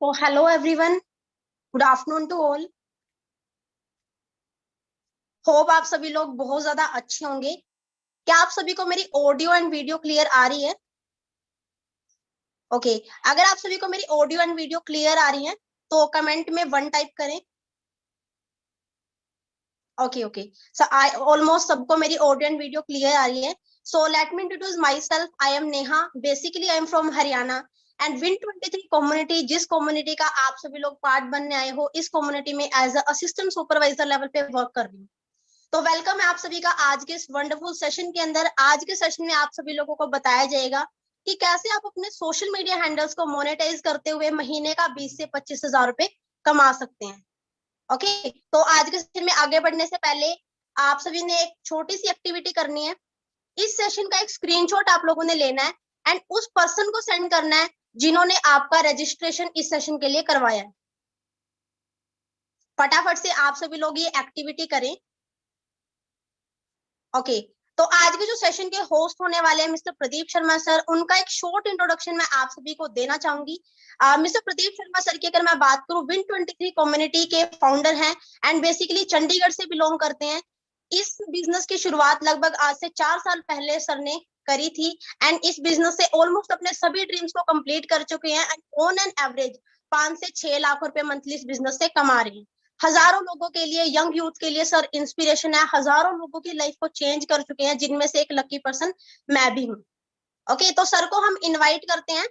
तो hello everyone, good afternoon to all. Hope आप सभी लोग बहुत ज्यादा अच्छे होंगे। क्या आप सभी को मेरी ऑडियो एंड वीडियो क्लियर आ रही है? ओके अगर आप सभी को मेरी ऑडियो एंड वीडियो क्लियर आ रही है तो कमेंट में 1 टाइप करें। ओके सो आई ऑलमोस्ट सबको मेरी ऑडियो एंड वीडियो क्लियर आ रही है। So let me introduce my self. I am Neha. Basically I am from Haryana and win 23 community, जिस कम्युनिटी का आप सभी लोग पार्ट बनने आए हो, इस कम्युनिटी में एज असिस्टेंट सुपरवाइजर लेवल पे वर्क कर रही हूँ। तो वेलकम है आप सभी का आज के इस वंडरफुल सेशन के अंदर। आज के सेशन में आप सभी लोगों को बताया जाएगा कि कैसे आप अपने सोशल मीडिया हैंडल्स को मोनेटाइज करते हुए महीने का 20 से 25 हजार रुपए कमा सकते हैं। ओके, तो आज के सेशन में आगे बढ़ने से पहले आप सभी ने एक छोटी सी एक्टिविटी करनी है। इस सेशन का एक स्क्रीनशॉट आप लोगों ने लेना है एंड उस पर्सन को सेंड करना है जिन्होंने आपका रजिस्ट्रेशन इस सेशन के लिए करवाया है। फटाफट से आप सभी लोग ये एक्टिविटी करें। ओके, तो आज के जो सेशन के होस्ट होने वाले हैं मिस्टर प्रदीप शर्मा सर, उनका एक शॉर्ट इंट्रोडक्शन मैं आप सभी को देना चाहूंगी। मिस्टर प्रदीप शर्मा सर की अगर मैं बात करूं, विन 23 कम्युनिटी के फाउंडर हैं एंड बेसिकली चंडीगढ़ से बिलोंग करते हैं। इस बिजनेस की शुरुआत लगभग आज से 4 साल पहले सर ने करी थी एंड इस बिजनेस से ऑलमोस्ट अपने सभी ड्रीम्स को कंप्लीट कर चुके हैं एंड ऑन एन एवरेज 5 से 6 लाख रुपए मंथली इस बिजनेस से कमा रहे हैं। हजारों लोगों के लिए, यंग यूथ के लिए सर इंस्पिरेशन है। हजारों लोगों की लाइफ को चेंज कर चुके हैं, जिनमें से एक लकी पर्सन मैं भी हूँ। ओके, तो सर को हम इनवाइट करते हैं।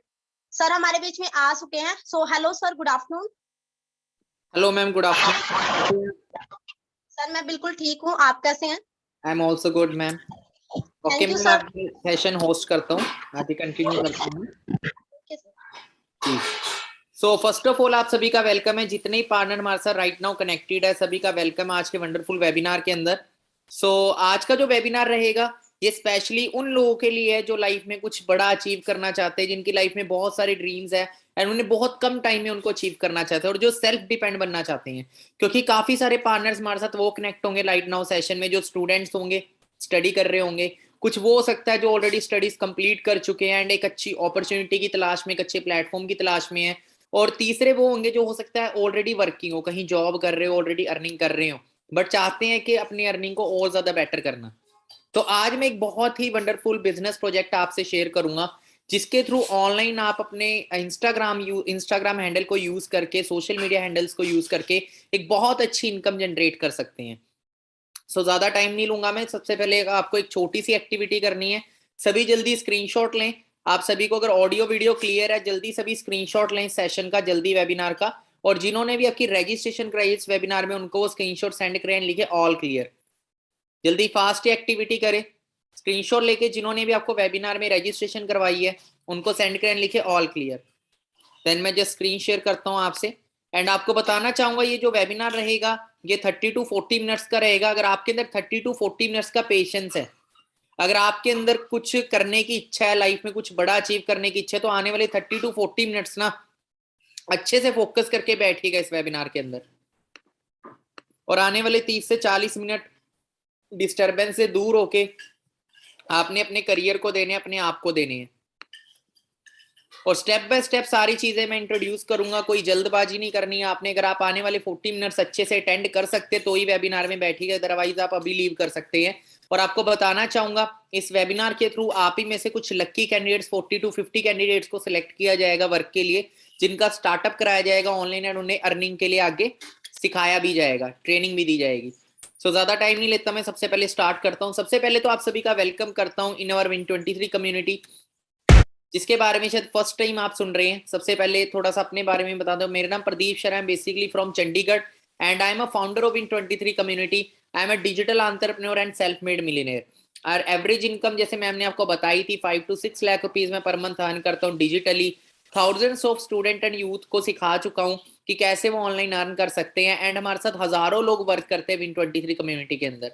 सर हमारे बीच में आ चुके हैं। So hello sir, good afternoon. Hello ma'am, good afternoon. Sir मैं बिल्कुल ठीक हूँ, आप कैसे हैं? I am also good ma'am. Okay thank you ma'am, sir. आप सेशन होस्ट करता हूँ, आगे कंटिन्यू करता हूँ जी। सो फर्स्ट ऑफ ऑल आप सभी का वेलकम है। जितने ही पार्टनर हमारे साथ राइट नाउ कनेक्टेड है, सभी का वेलकम आज के वंडरफुल वेबिनार के अंदर। आज का जो वेबिनार रहेगा ये स्पेशली उन लोगों के लिए है जो लाइफ में कुछ बड़ा अचीव करना चाहते हैं, जिनकी लाइफ में बहुत सारे ड्रीम्स है एंड उन्हें बहुत कम टाइम में उनको अचीव करना चाहते हैं, और जो सेल्फ डिपेंड बनना चाहते हैं। क्योंकि काफी सारे पार्टनर्स हमारे साथ वो कनेक्ट होंगे राइट नाउ सेशन में जो स्टूडेंट्स होंगे, स्टडी कर रहे होंगे। कुछ वो हो सकता है जो ऑलरेडी स्टडीज कंप्लीट कर चुके हैं एंड एक अच्छी अपॉर्चुनिटी की तलाश में, एक अच्छे प्लेटफॉर्म की तलाश में है। और तीसरे वो होंगे जो हो सकता है ऑलरेडी वर्किंग हो, कहीं जॉब कर रहे हो, ऑलरेडी अर्निंग कर रहे हो, बट चाहते हैं कि अपनी अर्निंग को और ज्यादा बेटर करना। तो आज मैं एक बहुत ही वंडरफुल बिजनेस प्रोजेक्ट आपसे शेयर करूंगा, जिसके थ्रू ऑनलाइन आप अपने इंस्टाग्राम हैंडल को यूज करके, सोशल मीडिया हैंडल्स को यूज करके एक बहुत अच्छी इनकम जनरेट कर सकते हैं। ज्यादा टाइम नहीं लूंगा मैं। सबसे पहले आपको एक छोटी सी एक्टिविटी करनी है। सभी जल्दी स्क्रीनशॉट लें। आप सभी को अगर ऑडियो वीडियो क्लियर है, जल्दी सभी स्क्रीनशॉट लें सेशन का, जल्दी वेबिनार का। और जिन्होंने भी आपकी रजिस्ट्रेशन कराई इस वेबिनार में, उनको वो स्क्रीनशॉट सेंड करें, लिखे ऑल क्लियर। जल्दी फास्ट एक्टिविटी करें। स्क्रीनशॉट लेके जिन्होंने भी आपको वेबिनार में रजिस्ट्रेशन करवाई है उनको सेंड करें, लिखे ऑल क्लियर। देन मैं जस्ट स्क्रीन शेयर करता हूं आपसे एंड आपको बताना चाहूंगा ये जो वेबिनार रहेगा ये 30 टू 40 मिनट्स का रहेगा। अगर आपके अंदर 30 टू 40 मिनट्स का पेशेंस है, अगर आपके अंदर कुछ करने की इच्छा है, लाइफ में कुछ बड़ा अचीव करने की इच्छा है, तो आने वाले 30 टू 40 मिनट्स ना अच्छे से फोकस करके बैठिएगा इस वेबिनार के अंदर। और आने वाले 30 से 40 मिनट डिस्टरबेंस से दूर होके आपने अपने करियर को देने, अपने आप को देने हैं। और स्टेप बाय स्टेप सारी चीजें मैं इंट्रोड्यूस करूंगा, कोई जल्दबाजी नहीं करनी है आपने। अगर आप आने वाले 40 मिनट्स अच्छे से अटेंड कर सकते तो ही वेबिनार में बैठिएगा, अदरवाइज आप अभी लीव कर सकते हैं। और आपको बताना चाहूंगा इस वेबिनार के थ्रू आप ही में से कुछ लक्की कैंडिडेट्स, 40 टू 50 कैंडिडेट्स को सिलेक्ट किया जाएगा वर्क के लिए, जिनका स्टार्टअप कराया जाएगा ऑनलाइन एंड उन्हें अर्निंग के लिए आगे सिखाया भी जाएगा, ट्रेनिंग भी दी जाएगी। ज्यादा टाइम नहीं लेता मैं, सबसे पहले स्टार्ट करता हूँ। सबसे पहले तो आप सभी का वेलकम करता हूँ इन अवर विन 23 कम्युनिटी, जिसके बारे में शायद फर्स्ट टाइम आप सुन रहे हैं। सबसे पहले थोड़ा सा अपने बारे में बता दो। मेरा नाम प्रदीप शर्मा है, basically from Chandigarh and I am a founder of in 23 community. I am a digital entrepreneur and self made millionaire. और एवरेज इनकम जैसे मैम ने आपको बताई थी 5 टू 6 लाख रुपीज में पर मंथ अर्न करता हूँ digitally. Thousands of student and youth को सिखा चुका हूँ कि कैसे वो ऑनलाइन अर्न कर सकते हैं एंड हमारे साथ हजारों लोग वर्क करते हैं विन 23 कम्युनिटी के अंदर।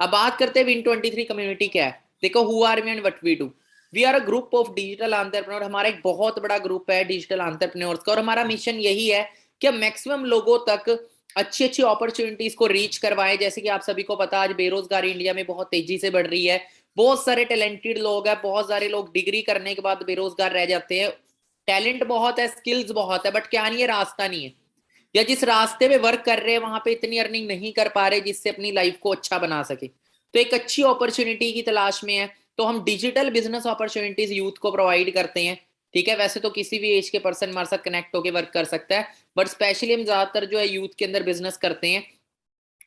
अब बात करते हैं विन 23 कम्युनिटी क्या है। देखो, who are we and what we do. We are a group of digital entrepreneur. हमारा एक बहुत बड़ा ग्रुप है डिजिटल एंटरप्रेन्योर्स का, और हमारा मिशन यही है कि हम मैक्सिमम लोगों तक अच्छी अच्छी अपॉर्चुनिटीज को रीच करवाएं। जैसे कि आप सभी को पता आज बेरोजगारी इंडिया में बहुत तेजी से बढ़ रही है। बहुत सारे टैलेंटेड लोग हैं, बहुत सारे लोग डिग्री करने के बाद बेरोजगार रह जाते हैं। टैलेंट बहुत है, स्किल्स बहुत है, बट क्या नहीं है, रास्ता नहीं है, या जिस रास्ते पे वर्क कर रहे हैं वहां पे इतनी अर्निंग नहीं कर पा रहे जिससे अपनी लाइफ को अच्छा बना सके, तो एक अच्छी अपॉर्चुनिटी की तलाश में है। तो हम डिजिटल बिजनेस अपॉर्चुनिटीज यूथ को प्रोवाइड करते हैं। ठीक है, वैसे तो किसी भी एज के पर्सन हमारे साथ कनेक्ट होकर वर्क कर सकता है, बट स्पेशली हम ज्यादातर जो है यूथ के अंदर बिजनेस करते हैं,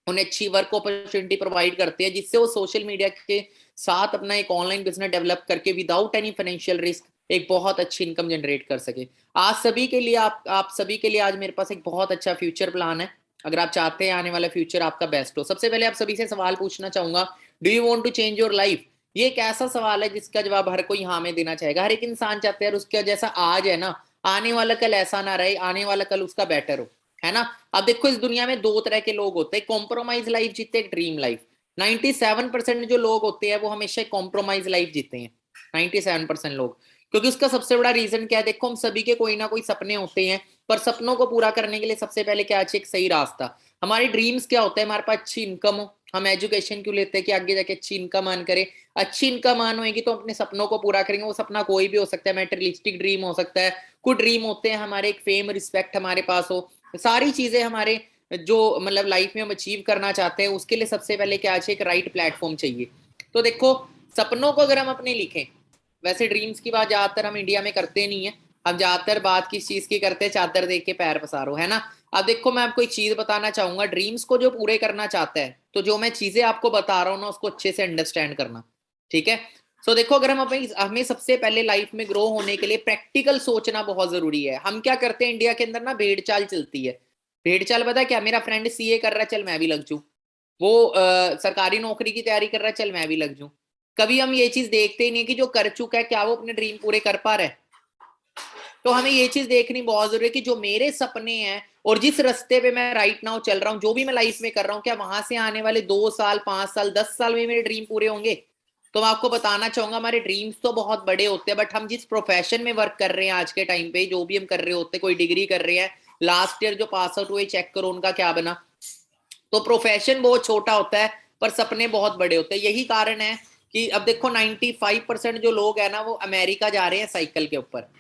उन्हें अच्छी वर्क अपॉर्चुनिटी प्रोवाइड करते हैं जिससे वो सोशल मीडिया के साथ अपना एक ऑनलाइन बिजनेस डेवलप करके विदाउट एनी फाइनेंशियल रिस्क एक बहुत अच्छी इनकम जनरेट कर सके। आज सभी के लिए आप सभी के लिए आज मेरे पास एक बहुत अच्छा फ्यूचर प्लान है। अगर आप चाहते हैं आने वाला फ्यूचर आपका बेस्ट हो, सबसे पहले आप सभी से सवाल पूछना चाहूंगा, do you want to change your life? ये एक ऐसा सवाल है जिसका जवाब हर कोई हाँ में देना चाहेगा। हर एक इंसान चाहता है उसका जैसा आज है ना, आने वाला कल ऐसा ना रहे, आने वाला कल उसका बेटर हो, है ना। अब देखो इस दुनिया में दो तरह के लोग होते हैं, कॉम्प्रोमाइज लाइफ जीते, एक ड्रीम लाइफ। 97% जो लोग होते हैं वो हमेशा कॉम्प्रोमाइज लाइफ जीते हैं, 97% लोग। क्योंकि उसका सबसे बड़ा रीजन क्या है, देखो हम सभी के कोई ना कोई सपने होते हैं, पर सपनों को पूरा करने के लिए सबसे पहले क्या चाहिए, एक सही रास्ता। हमारे ड्रीम्स क्या होता है, हमारे पास अच्छी इनकम हो। हम एजुकेशन क्यों लेते हैं कि आगे जाके अच्छी इनकम अर्न करे। अच्छी इनकम अर्न होगी तो अपने सपनों को पूरा करेंगे। वो सपना कोई भी हो सकता है, मेटेरियलिस्टिक ड्रीम हो सकता है, कुछ ड्रीम होते हैं हमारे एक फेम रिस्पेक्ट हमारे पास हो, सारी चीजें हमारे जो मतलब लाइफ में हम अचीव करना चाहते हैं उसके लिए सबसे पहले क्या चाहिए, एक राइट प्लेटफॉर्म चाहिए। तो देखो सपनों को अगर हम अपने लिखें, वैसे ड्रीम्स की बात ज्यादातर हम इंडिया में करते नहीं है, हम ज्यादातर बात किस चीज की करते हैं, चादर देख के पैर पसारो, है ना। अब देखो मैं आपको एक चीज बताना चाहूंगा, ड्रीम्स को जो पूरे करना चाहता है तो जो मैं चीजें आपको बता रहा हूँ ना उसको अच्छे से अंडरस्टैंड करना, ठीक है। सो देखो अगर हम अपनी हमें सबसे पहले लाइफ में ग्रो होने के लिए प्रैक्टिकल सोचना बहुत जरूरी है। हम क्या करते हैं इंडिया के अंदर ना, भेड़ चाल चलती है। भेड़ चाल पता है क्या, मेरा फ्रेंड सीए कर रहा है चल मैं भी लग जाऊं, वो सरकारी नौकरी की तैयारी कर रहा है चल मैं भी लग जाऊं। कभी हम ये चीज देखते ही नहीं कि जो कर चुका है क्या वो अपने ड्रीम पूरे कर पा रहा है। तो हमें ये चीज देखनी बहुत जरूरी है कि जो मेरे सपने हैं और जिस रास्ते पे मैं राइट नाउ चल रहा हूँ, जो भी मैं लाइफ में कर रहा हूँ, क्या वहां से आने वाले 2 साल 5 साल 10 साल में मेरे ड्रीम पूरे होंगे। तो मैं आपको बताना चाहूंगा हमारे ड्रीम्स तो बहुत बड़े होते हैं, बट हम जिस प्रोफेशन में वर्क कर रहे हैं आज के टाइम पे, जो भी हम कर रहे होते हैं, कोई डिग्री कर रहे हैं, लास्ट ईयर जो पास आउट हुए चेक करो उनका क्या बना। तो प्रोफेशन बहुत छोटा होता है पर सपने बहुत बड़े होते हैं। यही कारण है कि अब देखो 95% जो लोग है ना वो अमेरिका जा रहे हैं साइकिल के ऊपर,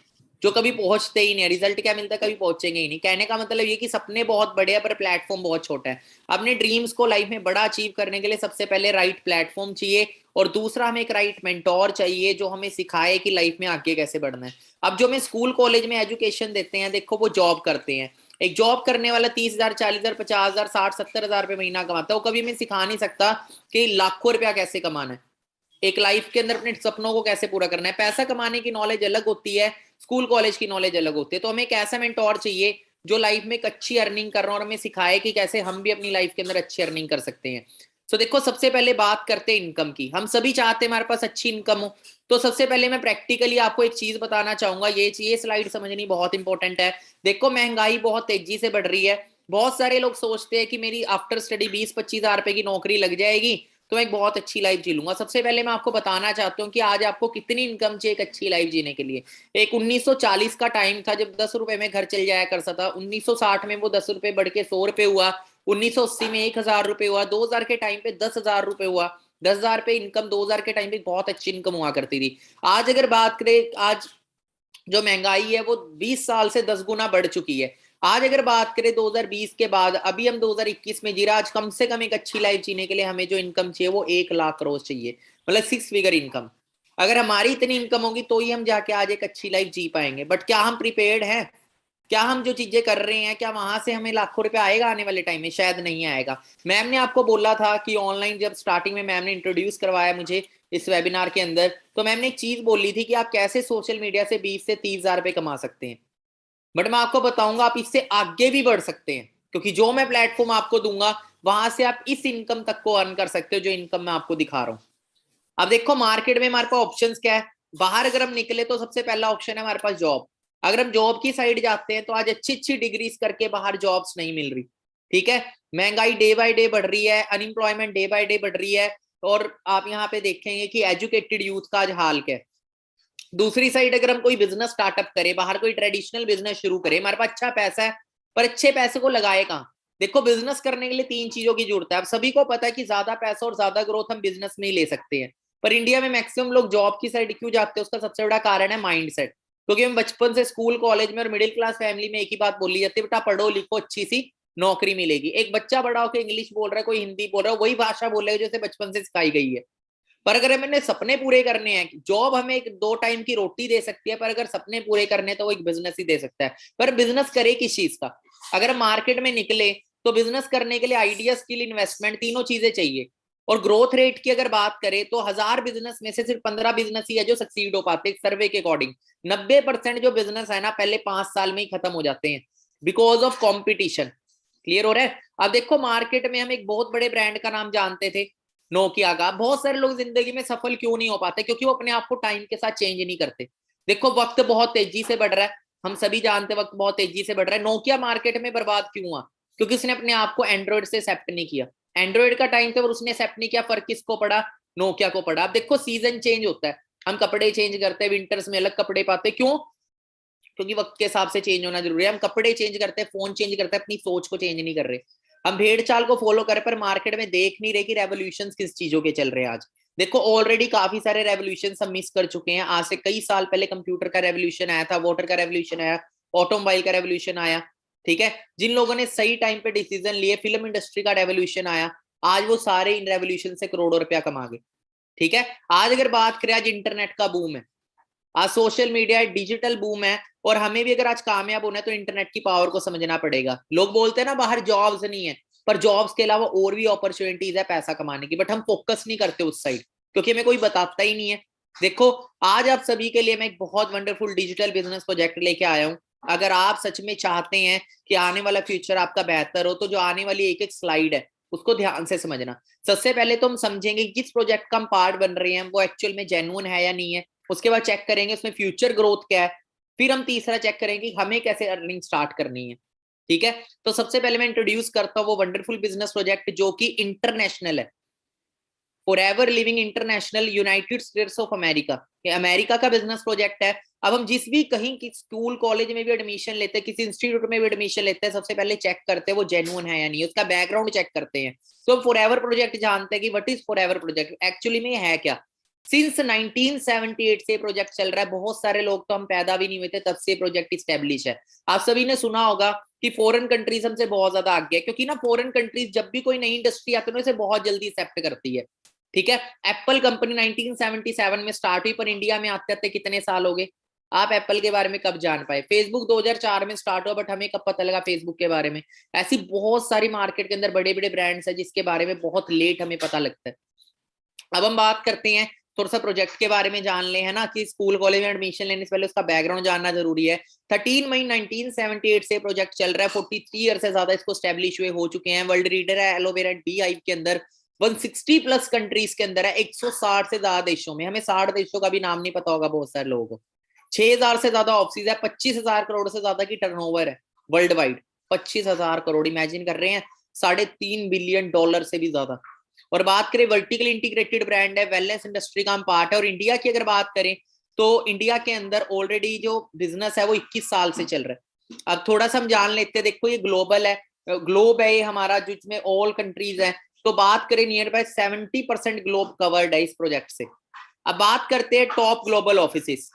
जो कभी पहुंचते ही नहीं। रिजल्ट क्या मिलता है, कभी पहुंचेंगे ही नहीं। कहने का मतलब ये कि सपने बहुत बड़े हैं पर प्लेटफॉर्म बहुत छोटा है। अपने ड्रीम्स को लाइफ में बड़ा अचीव करने के लिए सबसे पहले राइट प्लेटफॉर्म चाहिए, और दूसरा हमें एक राइट मेंटोर चाहिए जो हमें सिखाए कि लाइफ में आगे कैसे बढ़ना है। अब जो हमें स्कूल कॉलेज में एजुकेशन देते हैं, देखो वो जॉब करते हैं। एक जॉब करने वाला 30,000 40,000 50,000 60,000 70,000 रुपये महीना कमाता है, वो कभी हमें सिखा नहीं सकता कि लाखों रुपया कैसे कमाना है, एक लाइफ के अंदर अपने सपनों को कैसे पूरा करना है। पैसा कमाने की नॉलेज अलग होती है, स्कूल कॉलेज की नॉलेज अलग होती है। तो हमें एक ऐसा मेंटोर चाहिए जो लाइफ में एक अच्छी अर्निंग कर रहा है और हमें सिखाए कि कैसे हम भी अपनी लाइफ के अंदर अच्छी अर्निंग कर सकते हैं। सो देखो सबसे पहले बात करते हैं इनकम की। हम सभी चाहते हैं हमारे पास अच्छी इनकम हो। तो सबसे पहले मैं प्रैक्टिकली आपको एक चीज बताना चाहूंगा, ये स्लाइड समझनी बहुत इंपॉर्टेंट है। देखो महंगाई बहुत तेजी से बढ़ रही है। बहुत सारे लोग सोचते हैं कि मेरी आफ्टर स्टडी 20-25 हजार रुपए की नौकरी लग जाएगी तो मैं एक बहुत अच्छी लाइफ जी लूंगा। सबसे पहले मैं आपको बताना चाहता हूँ कि आज आपको कितनी इनकम चाहिए एक अच्छी लाइफ जीने के लिए। एक 1940 का टाइम था जब 10 रुपए में घर चल जाया करता था। 1960 में वो 10 रुपए बढ़ के 100 रुपए हुआ। 1980 में 1,000 रुपए हुआ। 2000 के टाइम पे 10,000 रुपए हुआ। 10,000 पे इनकम 2000 के टाइम पे बहुत अच्छी इनकम हुआ करती थी। आज अगर बात करें, आज जो महंगाई है वो 20 साल से 10 गुना बढ़ चुकी है। आज अगर बात करें 2020 के बाद, अभी हम 2021 में जी रहे, आज कम से कम एक अच्छी लाइफ जीने के लिए हमें जो इनकम चाहिए वो 1 लाख रोज चाहिए, मतलब 6 फिगर इनकम। अगर हमारी इतनी इनकम होगी तो ही हम जाके आज एक अच्छी लाइफ जी पाएंगे। बट क्या हम प्रिपेयर्ड हैं? क्या हम जो चीजें कर रहे हैं, क्या वहां से हमें लाखों रुपए आएगा आने वाले टाइम में? शायद नहीं आएगा। मैम ने आपको बोला था कि ऑनलाइन, जब स्टार्टिंग में मैम ने इंट्रोड्यूस करवाया मुझे इस वेबिनार के अंदर, तो मैम ने एक चीज बोली थी कि आप कैसे सोशल मीडिया से 20 से 30 हजार रुपए कमा सकते हैं। बट मैं आपको बताऊंगा आप इससे आगे भी बढ़ सकते हैं, क्योंकि जो मैं प्लेटफॉर्म आपको दूंगा वहां से आप इस इनकम तक को अर्न कर सकते हो जो इनकम मैं आपको दिखा रहा हूं। अब देखो मार्केट में हमारे पास ऑप्शंस क्या है। बाहर अगर हम निकले तो सबसे पहला ऑप्शन है हमारे पास जॉब। अगर हम जॉब की साइड जाते हैं तो आज अच्छी अच्छी डिग्रीज करके बाहर जॉब्स नहीं मिल रही। ठीक है, महंगाई डे बाय डे बढ़ रही है, अनएम्प्लॉयमेंट डे बाय डे बढ़ रही है, और आप यहाँ पे देखेंगे कि एजुकेटेड यूथ का आज हाल क्या है। दूसरी साइड अगर हम कोई बिजनेस स्टार्टअप करें, बाहर कोई ट्रेडिशनल बिजनेस शुरू करें, हमारे पास अच्छा पैसा है पर अच्छे पैसे को लगाए कहाँ? देखो बिजनेस करने के लिए 3 चीजों की जरूरत है। आप सभी को पता है कि ज्यादा पैसा और ज्यादा ग्रोथ हम बिजनेस में ही ले सकते हैं, पर इंडिया में मैक्सिमम लोग जॉब की साइड क्यों जाते हैं? उसका सबसे बड़ा कारण है माइंडसेट। क्योंकि हम बचपन से स्कूल कॉलेज में और मिडिल क्लास फैमिली में एक ही बात बोली जाती है, बेटा पढ़ो लिखो अच्छी सी नौकरी मिलेगी। एक बच्चा बड़ा होकर इंग्लिश बोल रहा है, कोई हिंदी बोल रहा है, वही भाषा बोल रहा है जैसे बचपन से सिखाई गई है। पर अगर मैंने सपने पूरे करने हैं, जॉब हमें एक 2 टाइम की रोटी दे सकती है, पर अगर सपने पूरे करने हैं तो वो एक बिजनेस ही दे सकता है। पर बिजनेस करे किस चीज का? अगर मार्केट में निकले तो बिजनेस करने के लिए आइडिया, स्किल, इन्वेस्टमेंट, तीनों चीजें चाहिए। और ग्रोथ रेट की अगर बात करें तो 1000 बिजनेस में से सिर्फ 15 बिजनेस ही है जो सक्सीड हो पाते हैं सर्वे के अकॉर्डिंग। 90% जो बिजनेस है ना पहले 5 साल में ही खत्म हो जाते हैं बिकॉज ऑफ कॉम्पिटिशन। क्लियर हो रहा है? अब देखो मार्केट में हम एक बहुत बड़े ब्रांड का नाम जानते थे, नोकिया का। बहुत सारे लोग जिंदगी में सफल क्यों नहीं हो पाते? क्योंकि वो अपने आप को टाइम के साथ चेंज नहीं करते। देखो वक्त बहुत तेजी से बढ़ रहा है, हम सभी जानते हैं वक्त बहुत तेजी से बढ़ रहा है। नोकिया मार्केट में बर्बाद क्यों हुआ? क्योंकि उसने अपने आप को एंड्रॉइड से एक्सेप्ट नहीं किया। एंड्रॉइड का टाइम था और उसने एक्सेप्ट नहीं किया। फर्क किसको पड़ा? नोकिया को पड़ा। अब देखो सीजन चेंज होता है, हम कपड़े चेंज करते हैं, विंटर्स में अलग कपड़े पाते, क्यों? क्योंकि वक्त के हिसाब से चेंज होना जरूरी है। हम कपड़े चेंज करते हैं, फोन चेंज करते हैं, अपनी सोच को चेंज नहीं कर रहे। हम भेड़ चाल को फॉलो कर, पर मार्केट में देख नहीं रहे कि रेवोल्यूशन किस चीजों के चल रहे हैं। आज देखो ऑलरेडी काफी सारे रेवोल्यूशन हम मिस कर चुके हैं। आज से कई साल पहले कंप्यूटर का रेवोल्यूशन आया था, वाटर का रेवोल्यूशन आया, ऑटोमोबाइल का रेवोल्यूशन आया। ठीक है, जिन लोगों ने सही टाइम पे डिसीजन लिए, फिल्म इंडस्ट्री का रेवोल्यूशन आया, आज वो सारे इन रेवोल्यूशन से करोड़ों रुपया कमा गए। ठीक है, आज अगर बात करें, आज इंटरनेट का बूम है, आज सोशल मीडिया डिजिटल बूम है, और हमें भी अगर आज कामयाब होना है तो इंटरनेट की पावर को समझना पड़ेगा। लोग बोलते हैं ना बाहर जॉब्स नहीं है, पर जॉब्स के अलावा और भी अपॉर्चुनिटीज है पैसा कमाने की, बट हम फोकस नहीं करते उस साइड क्योंकि हमें कोई बताता ही नहीं है। देखो आज आप सभी के लिए मैं एक बहुत वंडरफुल डिजिटल बिजनेस प्रोजेक्ट लेके आया हूं। अगर आप सच में चाहते हैं कि आने वाला फ्यूचर आपका बेहतर हो, तो जो आने वाली एक एक स्लाइड है उसको ध्यान से समझना। सबसे पहले तो हम समझेंगे कि जिस प्रोजेक्ट का हम पार्ट बन रहे हैं वो एक्चुअल में जेन्युइन है या नहीं है। उसके बाद चेक करेंगे उसमें फ्यूचर ग्रोथ क्या है। फिर हम तीसरा चेक करेंगे कि हमें कैसे अर्निंग स्टार्ट करनी है। ठीक है, तो सबसे पहले मैं इंट्रोड्यूस करता हूं वो वंडरफुल बिजनेस प्रोजेक्ट जो कि इंटरनेशनल है, forever living international, United states of America. America का बिजनेस प्रोजेक्ट है। अब हम जिस भी कहीं की स्कूल कॉलेज में भी एडमिशन लेते हैं, किसी इंस्टीट्यूट में भी एडमिशन लेते हैं, सबसे पहले चेक करते हैं वो जेन्युइन है या नहीं, उसका बैकग्राउंड चेक करते हैं। तो हम फॉरएवर प्रोजेक्ट जानते हैं कि what is forever project, actually में है क्या। सिंस 1978 से प्रोजेक्ट चल रहा है। बहुत सारे लोग तो हम पैदा भी नहीं हुए थे तब से प्रोजेक्ट इस्टेब्लिश है। आप सभी ने सुना होगा कि फॉरेन कंट्रीज हमसे बहुत ज्यादा आगे है, क्योंकि ना फॉरेन कंट्रीज जब भी कोई नई इंडस्ट्री आती है उसे बहुत जल्दी एक्सेप्ट करती है। ठीक है, एप्पल कंपनी 1977 में स्टार्ट हुई, पर इंडिया में आते आते कितने साल हो गए? आप एप्पल के बारे में कब जान पाए? फेसबुक 2004 में स्टार्ट हुआ, बट हमें कब पता लगा फेसबुक के बारे में? ऐसी बहुत सारी मार्केट के अंदर बड़े बड़े ब्रांड्स है जिसके बारे में बहुत लेट हमें पता लगता है। अब हम बात करते हैं थोड़ा सा प्रोजेक्ट के बारे में जान ले, है ना, कि स्कूल कॉलेज में एडमिशन लेने से पहले उसका बैकग्राउंड जानना जरूरी है। 13 मई 1978 से प्रोजेक्ट चल रहा है। 43 ईयर से ज्यादा इसको स्टैब्लिश हुए हो चुके हैं। वर्ल्ड लीडर है एलोवेरा बीहाइव के अंदर, 160 प्लस कंट्रीज के अंदर है, 160 से ज्यादा देशों में। हमें 60 देशों का भी नाम नहीं पता होगा बहुत सारे लोगों को। 6000 से ज्यादा ऑफिस है, 25,000 करोड़ से ज्यादा की टर्नओवर है वर्ल्ड वाइड। 25,000 करोड़, इमेजिन कर रहे हैं, $3.5 बिलियन से भी ज्यादा। और बात करें वर्टिकल इंटीग्रेटेड ब्रांड है, वेलनेस इंडस्ट्री का हम पार्ट है। और इंडिया की अगर बात करें तो इंडिया के अंदर ऑलरेडी जो बिजनेस है वो 21 साल से चल रहा है। अब थोड़ा सा हम जान लेते हैं। देखो ये ग्लोबल है, ग्लोब है ये हमारा, जिसमें ऑल कंट्रीज है। तो बात करें नियर बाय 70% ग्लोब कवर्ड है इस प्रोजेक्ट से। अब बात करते हैं टॉप ग्लोबल ऑफिसेस।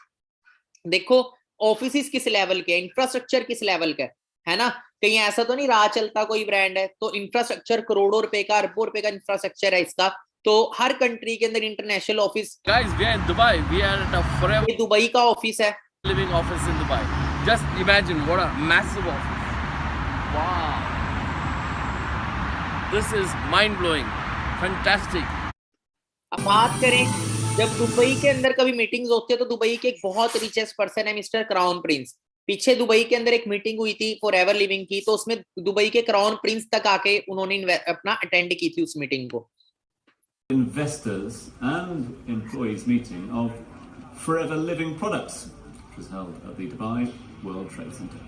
देखो ऑफिसेस किस लेवल के, इंफ्रास्ट्रक्चर किस लेवल का है ना, कहीं ऐसा तो नहीं राह चलता कोई ब्रांड है। तो इंफ्रास्ट्रक्चर करोड़ों रुपए का, अरबों रुपए का इंफ्रास्ट्रक्चर है इसका। तो हर कंट्री के अंदर international office. Guys, we are in Dubai. We are at a forever Dubai का ऑफिस है, living office in Dubai. Just imagine what a massive office. Wow. This is mind-blowing. Fantastic. अब बात करें जब दुबई के अंदर कभी मीटिंग्स होती है तो दुबई के एक बहुत रिचेस्ट पर्सन है मिस्टर क्राउन प्रिंस। पीछे दुबई के अंदर एक मीटिंग हुई थी फॉरएवर लिविंग की, तो उसमें दुबई के क्राउन प्रिंस तक आके उन्होंने अपना अटेंड की थी उस मीटिंग को। Investors and employees meeting of Forever Living Products, which was held at the Dubai World Trade Center.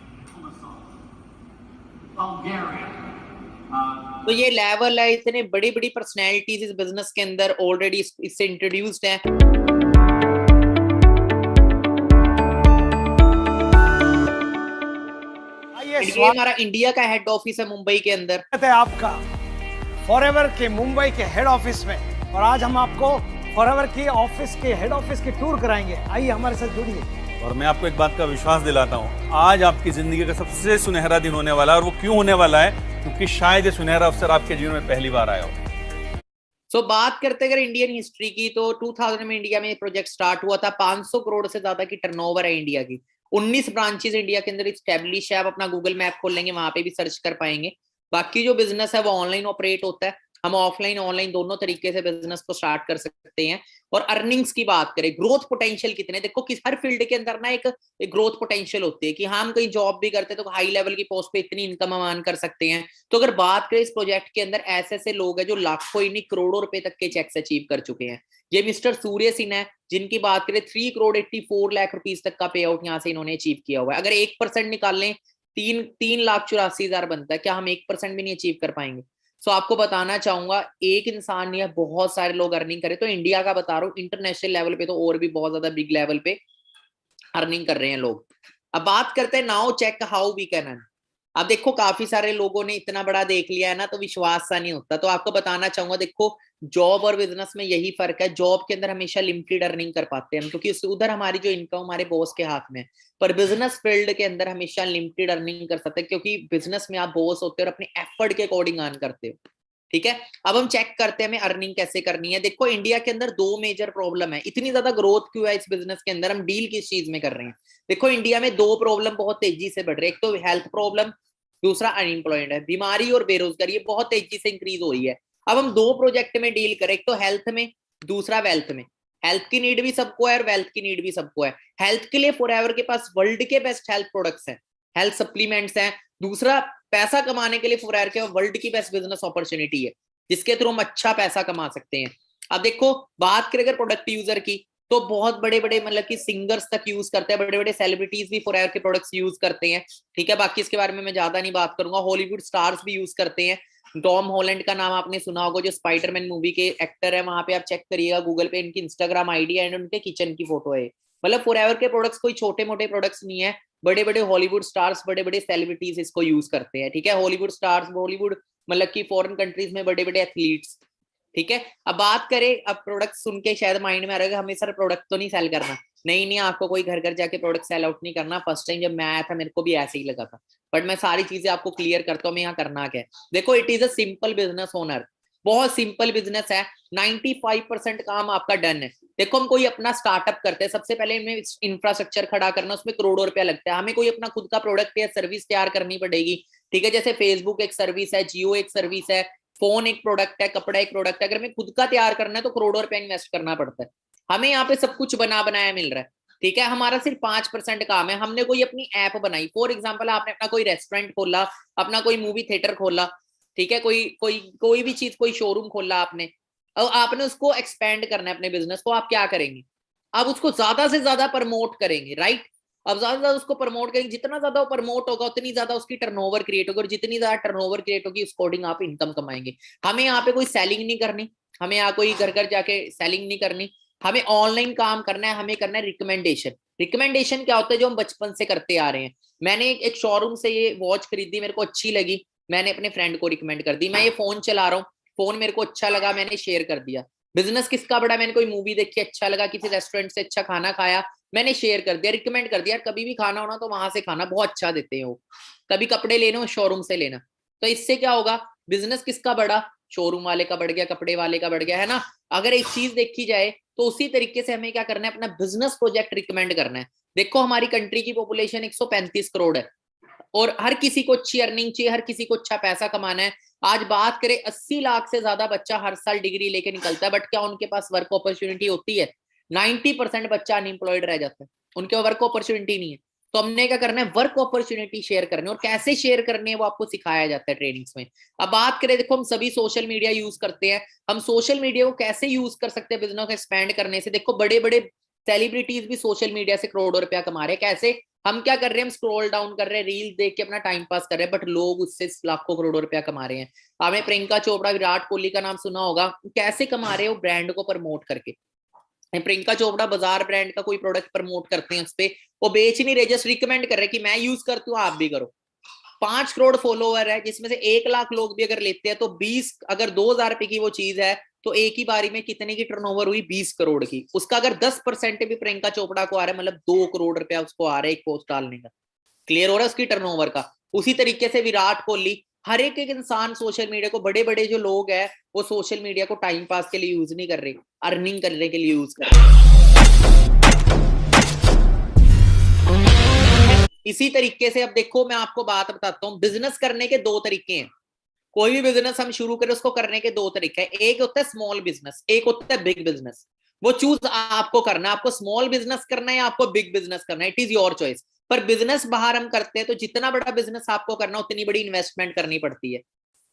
तो ये लेवल है, इतने बड़ी बड़ी पर्सनैलिटीज इस बिजनेस के अंदर ऑलरेडी इससे इंट्रोड्यूस्ड है। ये हमारा इंडिया का हेड ऑफिस है मुंबई के अंदर। आपका फॉरएवर के मुंबई के हेड ऑफिस में, और आज हम आपको फॉरएवर की ऑफिस के हेड ऑफिस की टूर कराएंगे। आइए हमारे साथ जुड़िए। और मैं आपको एक बात का विश्वास दिलाता हूँ, आज आपकी जिंदगी का सबसे सुनहरा दिन होने वाला है। और वो क्यों होने वाला है? क्योंकि शायद ये सुनहरा अवसर आपके जीवन में पहली बार आया हो। सो बात करते अगर इंडियन हिस्ट्री की, तो 2000 में इंडिया में प्रोजेक्ट स्टार्ट हुआ था। 500 करोड़ से ज्यादा की टर्नओवर है इंडिया की। 19 ब्रांचेस इंडिया के अंदर स्टैब्लिश है। आप अपना गूगल मैप खोल लेंगे, वहां पे भी सर्च कर पाएंगे। बाकी जो बिजनेस है वो ऑनलाइन ऑपरेट होता है। हम ऑफलाइन ऑनलाइन दोनों तरीके से बिजनेस को स्टार्ट कर सकते हैं। और अर्निंग्स की बात करें, ग्रोथ पोटेंशियल कितने, देखो किस हर फील्ड के अंदर ना एक ग्रोथ पोटेंशियल होती है कि हम कहीं जॉब भी करते हैं तो हाई लेवल की पोस्ट पे इतनी इनकम हम अर्न कर सकते हैं। तो अगर बात करें इस प्रोजेक्ट के अंदर, ऐसे ऐसे लोग हैं जो लाखों ही नहीं करोड़ों रुपए तक के चेक्स अचीव कर चुके हैं। ये मिस्टर सूर्य सिन्हा है, जिनकी बात करें 3 करोड़ 84 लाख रुपीज तक का पे आउट यहाँ से इन्होंने अचीव किया हुआ है। अगर 1% निकाल लें, 3,84,000 बनता है। क्या हम 1% भी नहीं अचीव कर पाएंगे? सो आपको बताना चाहूंगा, एक इंसान नहीं है, बहुत सारे लोग अर्निंग करे। तो इंडिया का बता रहा हूँ, इंटरनेशनल लेवल पे तो और भी बहुत ज्यादा बिग लेवल पे अर्निंग कर रहे हैं लोग। अब बात करते हैं now check how we can earn. अब देखो काफी सारे लोगों ने इतना बड़ा देख लिया है ना, तो विश्वास सा नहीं होता। तो आपको बताना चाहूंगा, देखो जॉब और बिजनेस में यही फर्क है। जॉब के अंदर हमेशा लिमिटेड अर्निंग कर पाते हैं हम, क्योंकि उधर हमारी जो इनकम हमारे बॉस के हाथ में है। पर बिजनेस फील्ड के अंदर हमेशा लिमिटेड अर्निंग कर सकते हैं, क्योंकि बिजनेस में आप बॉस होते हो और अपने एफर्ट के अकॉर्डिंग अर्न करते हो। ठीक है, अब हम चेक करते हैं हमें अर्निंग कैसे करनी है। देखो इंडिया के अंदर 2 मेजर प्रॉब्लम है। इतनी ज्यादा ग्रोथ क्यों है इस बिजनेस के अंदर? हम डील किस चीज में कर रहे हैं? देखो इंडिया में 2 प्रॉब्लम बहुत तेजी से बढ़ रही है। एक तो हेल्थ प्रॉब्लम, दूसरा अनएम्प्लॉयमेंट है। बीमारी और बेरोजगारी ये बहुत तेजी से इंक्रीज हो रही है। अब हम 2 प्रोजेक्ट में डील करें, एक तो हेल्थ में, दूसरा वेल्थ में। हेल्थ की नीड भी सबको है और वेल्थ की नीड भी सबको है। हेल्थ के लिए फॉरएवर के पास वर्ल्ड के बेस्ट हेल्थ प्रोडक्ट्स हैं, हेल्थ सप्लीमेंट्स हैं। दूसरा, पैसा कमाने के लिए फॉरएवर के वर्ल्ड की बेस्ट बिजनेस अपॉर्चुनिटी है, जिसके थ्रू हम अच्छा पैसा कमा सकते हैं। अब देखो बात करें अगर प्रोडक्ट यूजर की, तो बहुत बड़े बड़े मतलब कि सिंगर्स तक यूज करते हैं, बड़े बड़े सेलिब्रिटीज भी फॉरएवर के प्रोडक्ट्स यूज करते हैं। ठीक है, बाकी इसके बारे में मैं ज्यादा नहीं बात करूंगा। हॉलीवुड स्टार्स भी यूज करते हैं। टॉम हॉलैंड का नाम आपने सुना होगा, जो स्पाइडरमैन मूवी के एक्टर है। वहां पे आप चेक करिएगा गूगल पे, इनकी इंस्टाग्राम आईडी एंड उनके किचन की फोटो है। मतलब फॉरएवर के प्रोडक्ट्स कोई छोटे मोटे प्रोडक्ट्स नहीं है। बड़े बड़े हॉलीवुड स्टार्स, बड़े बड़े सेलिब्रिटीज इसको यूज करते हैं। ठीक है, हॉलीवुड स्टार्स, बॉलीवुड मतलब कि फॉरेन कंट्रीज में बड़े बड़े एथलीट्स। ठीक है, अब बात करें, अब प्रोडक्ट सुन के शायद माइंड में आ रहा है हमें सर प्रोडक्ट तो नहीं सेल करना। नहीं नहीं, आपको कोई घर घर जाके प्रोडक्ट सेल आउट नहीं करना। फर्स्ट टाइम जब मैं आया था मेरे को भी ऐसे ही लगा था, बट मैं सारी चीजें आपको क्लियर करता हूँ मैं यहाँ करना क्या है। देखो it is a simple business owner, बहुत सिंपल बिजनेस है। 95% काम आपका डन है। देखो हम कोई अपना स्टार्टअप करते हैं, सबसे पहले हमें इंफ्रास्ट्रक्चर खड़ा करना, उसमें करोड़ों रुपया लगता है। हमें कोई अपना खुद का प्रोडक्ट या सर्विस तैयार करनी पड़ेगी। ठीक है, जैसे फेसबुक एक सर्विस है, जियो एक सर्विस है, फोन एक प्रोडक्ट है, कपड़ा एक प्रोडक्ट है। अगर हमें खुद का तैयार करना है तो करोड़ों रुपया इन्वेस्ट करना पड़ता है। हमें यहाँ पे सब कुछ बना बनाया मिल रहा है। ठीक है, हमारा सिर्फ 5% काम है। हमने कोई अपनी ऐप बनाई, फॉर एग्जाम्पल आपने अपना कोई रेस्टोरेंट खोला, अपना कोई मूवी थिएटर खोला, ठीक है, कोई भी चीज, कोई शोरूम खोला आपने, और आपने उसको एक्सपेंड करना है अपने बिजनेस को। आप क्या करेंगे? आप उसको ज्यादा से ज्यादा प्रमोट करेंगे, राइट? अब ज्यादा से ज्यादा उसको प्रमोट करेंगे, जितना ज्यादा वो प्रमोट होगा उतनी ज्यादा उसकी टर्नओवर क्रिएट होगी, और जितनी ज्यादा टर्नओवर क्रिएट होगी उस अकॉर्डिंग आप इनकम कमाएंगे। हमें यहाँ पे कोई सेलिंग नहीं करनी, हमें यहाँ कोई घर घर जाके सेलिंग नहीं करनी, हमें ऑनलाइन काम करना है। हमें करना है रिकमेंडेशन। रिकमेंडेशन क्या होता है? जो हम बचपन से करते आ रहे हैं। मैंने एक शोरूम से ये वॉच खरीदी, मेरे को अच्छी लगी, मैंने अपने फ्रेंड को रिकमेंड कर दी। मैं ये फोन चला रहा हूँ, फोन मेरे को अच्छा लगा, मैंने शेयर कर दिया। बिजनेस किसका बड़ा? मैंने कोई मूवी देखी, अच्छा लगा, किसी रेस्टोरेंट से अच्छा खाना खाया, मैंने शेयर कर दिया, रिकमेंड कर दिया। कभी भी खाना होना तो वहां से खाना, बहुत अच्छा देते हैं वो। कभी कपड़े लेने हो शोरूम से लेना। तो इससे क्या होगा? बिजनेस किसका बढ़ा? शोरूम वाले का बढ़ गया, कपड़े वाले का बढ़ गया, है ना? अगर एक चीज देखी जाए तो उसी तरीके से हमें क्या करना है? अपना बिजनेस प्रोजेक्ट रिकमेंड करना है। देखो हमारी कंट्री की पॉपुलेशन 135 करोड़ है, और हर किसी को अच्छी अर्निंग चाहिए, हर किसी को अच्छा पैसा कमाना है। आज बात करें, 80 लाख से ज्यादा बच्चा हर साल डिग्री लेके निकलता है, बट क्या उनके पास वर्क अपॉर्चुनिटी होती है? 90% बच्चा अनएम्प्लॉयड रह जाता है, उनके वर्क अपॉर्चुनिटी नहीं है। तो हमने क्या करना है? वर्क अपॉर्चुनिटी शेयर करनी है, और कैसे शेयर करनी है वो आपको सिखाया जाता है ट्रेनिंग्स में। अब बात करें, देखो हम सभी सोशल मीडिया यूज करते हैं, हम सोशल मीडिया को कैसे यूज कर सकते हैं बिजनेस को एक्सपैंड करने से? देखो बड़े बड़े सेलिब्रिटीज भी सोशल मीडिया से करोड़ों रुपया कमा रहे हैं। कैसे? हम क्या कर रहे हैं? हम स्क्रॉल डाउन कर रहे हैं, रील देख के अपना टाइम पास कर रहे हैं, बट लोग उससे लाखों करोड़ों रुपया कमा रहे हैं। आपने प्रियंका चोपड़ा, विराट कोहली का नाम सुना होगा, कैसे कमा रहे हो? ब्रांड को प्रमोट करके। प्रियंका चोपड़ा बाजार ब्रांड का कोई प्रोडक्ट प्रमोट करते हैं, उस पे वो बेच नहीं रहे, जस्ट रिकमेंड कर रहे कि मैं यूज करती हूँ, आप भी करो। 5 करोड़ फॉलोवर है, जिसमें से 1 लाख लोग भी अगर लेते हैं तो 20, अगर 2,000 रुपए की वो चीज है तो एक ही बारी में कितने की टर्नओवर हुई, 20 करोड़ की। उसका अगर 10% भी प्रियंका चोपड़ा को आ रहा है, मतलब 2 करोड़ रुपया उसको आ रहा है एक पोस्ट डालने का। क्लियर हो रहा है उसकी टर्नओवर का। उसी तरीके से विराट कोहली, हर एक इंसान सोशल मीडिया को, बड़े बड़े जो लोग हैं वो सोशल मीडिया को टाइम पास के लिए यूज नहीं कर रहे, अर्निंग करने के लिए यूज कर रहे। इसी तरीके से अब देखो मैं आपको बात बताता हूं, बिजनेस करने के 2 तरीके हैं। कोई भी बिजनेस हम शुरू करें उसको करने के 2 तरीके हैं। एक होता है स्मॉल बिजनेस, एक होता है बिग बिजनेस। वो चूज आपको करना है, आपको स्मॉल बिजनेस करना है या आपको बिग बिजनेस करना है, इट इज योर चॉइस। पर बिजनेस बाहर हम करते हैं तो जितना बड़ा बिजनेस आपको करना उतनी बड़ी इन्वेस्टमेंट करनी पड़ती है।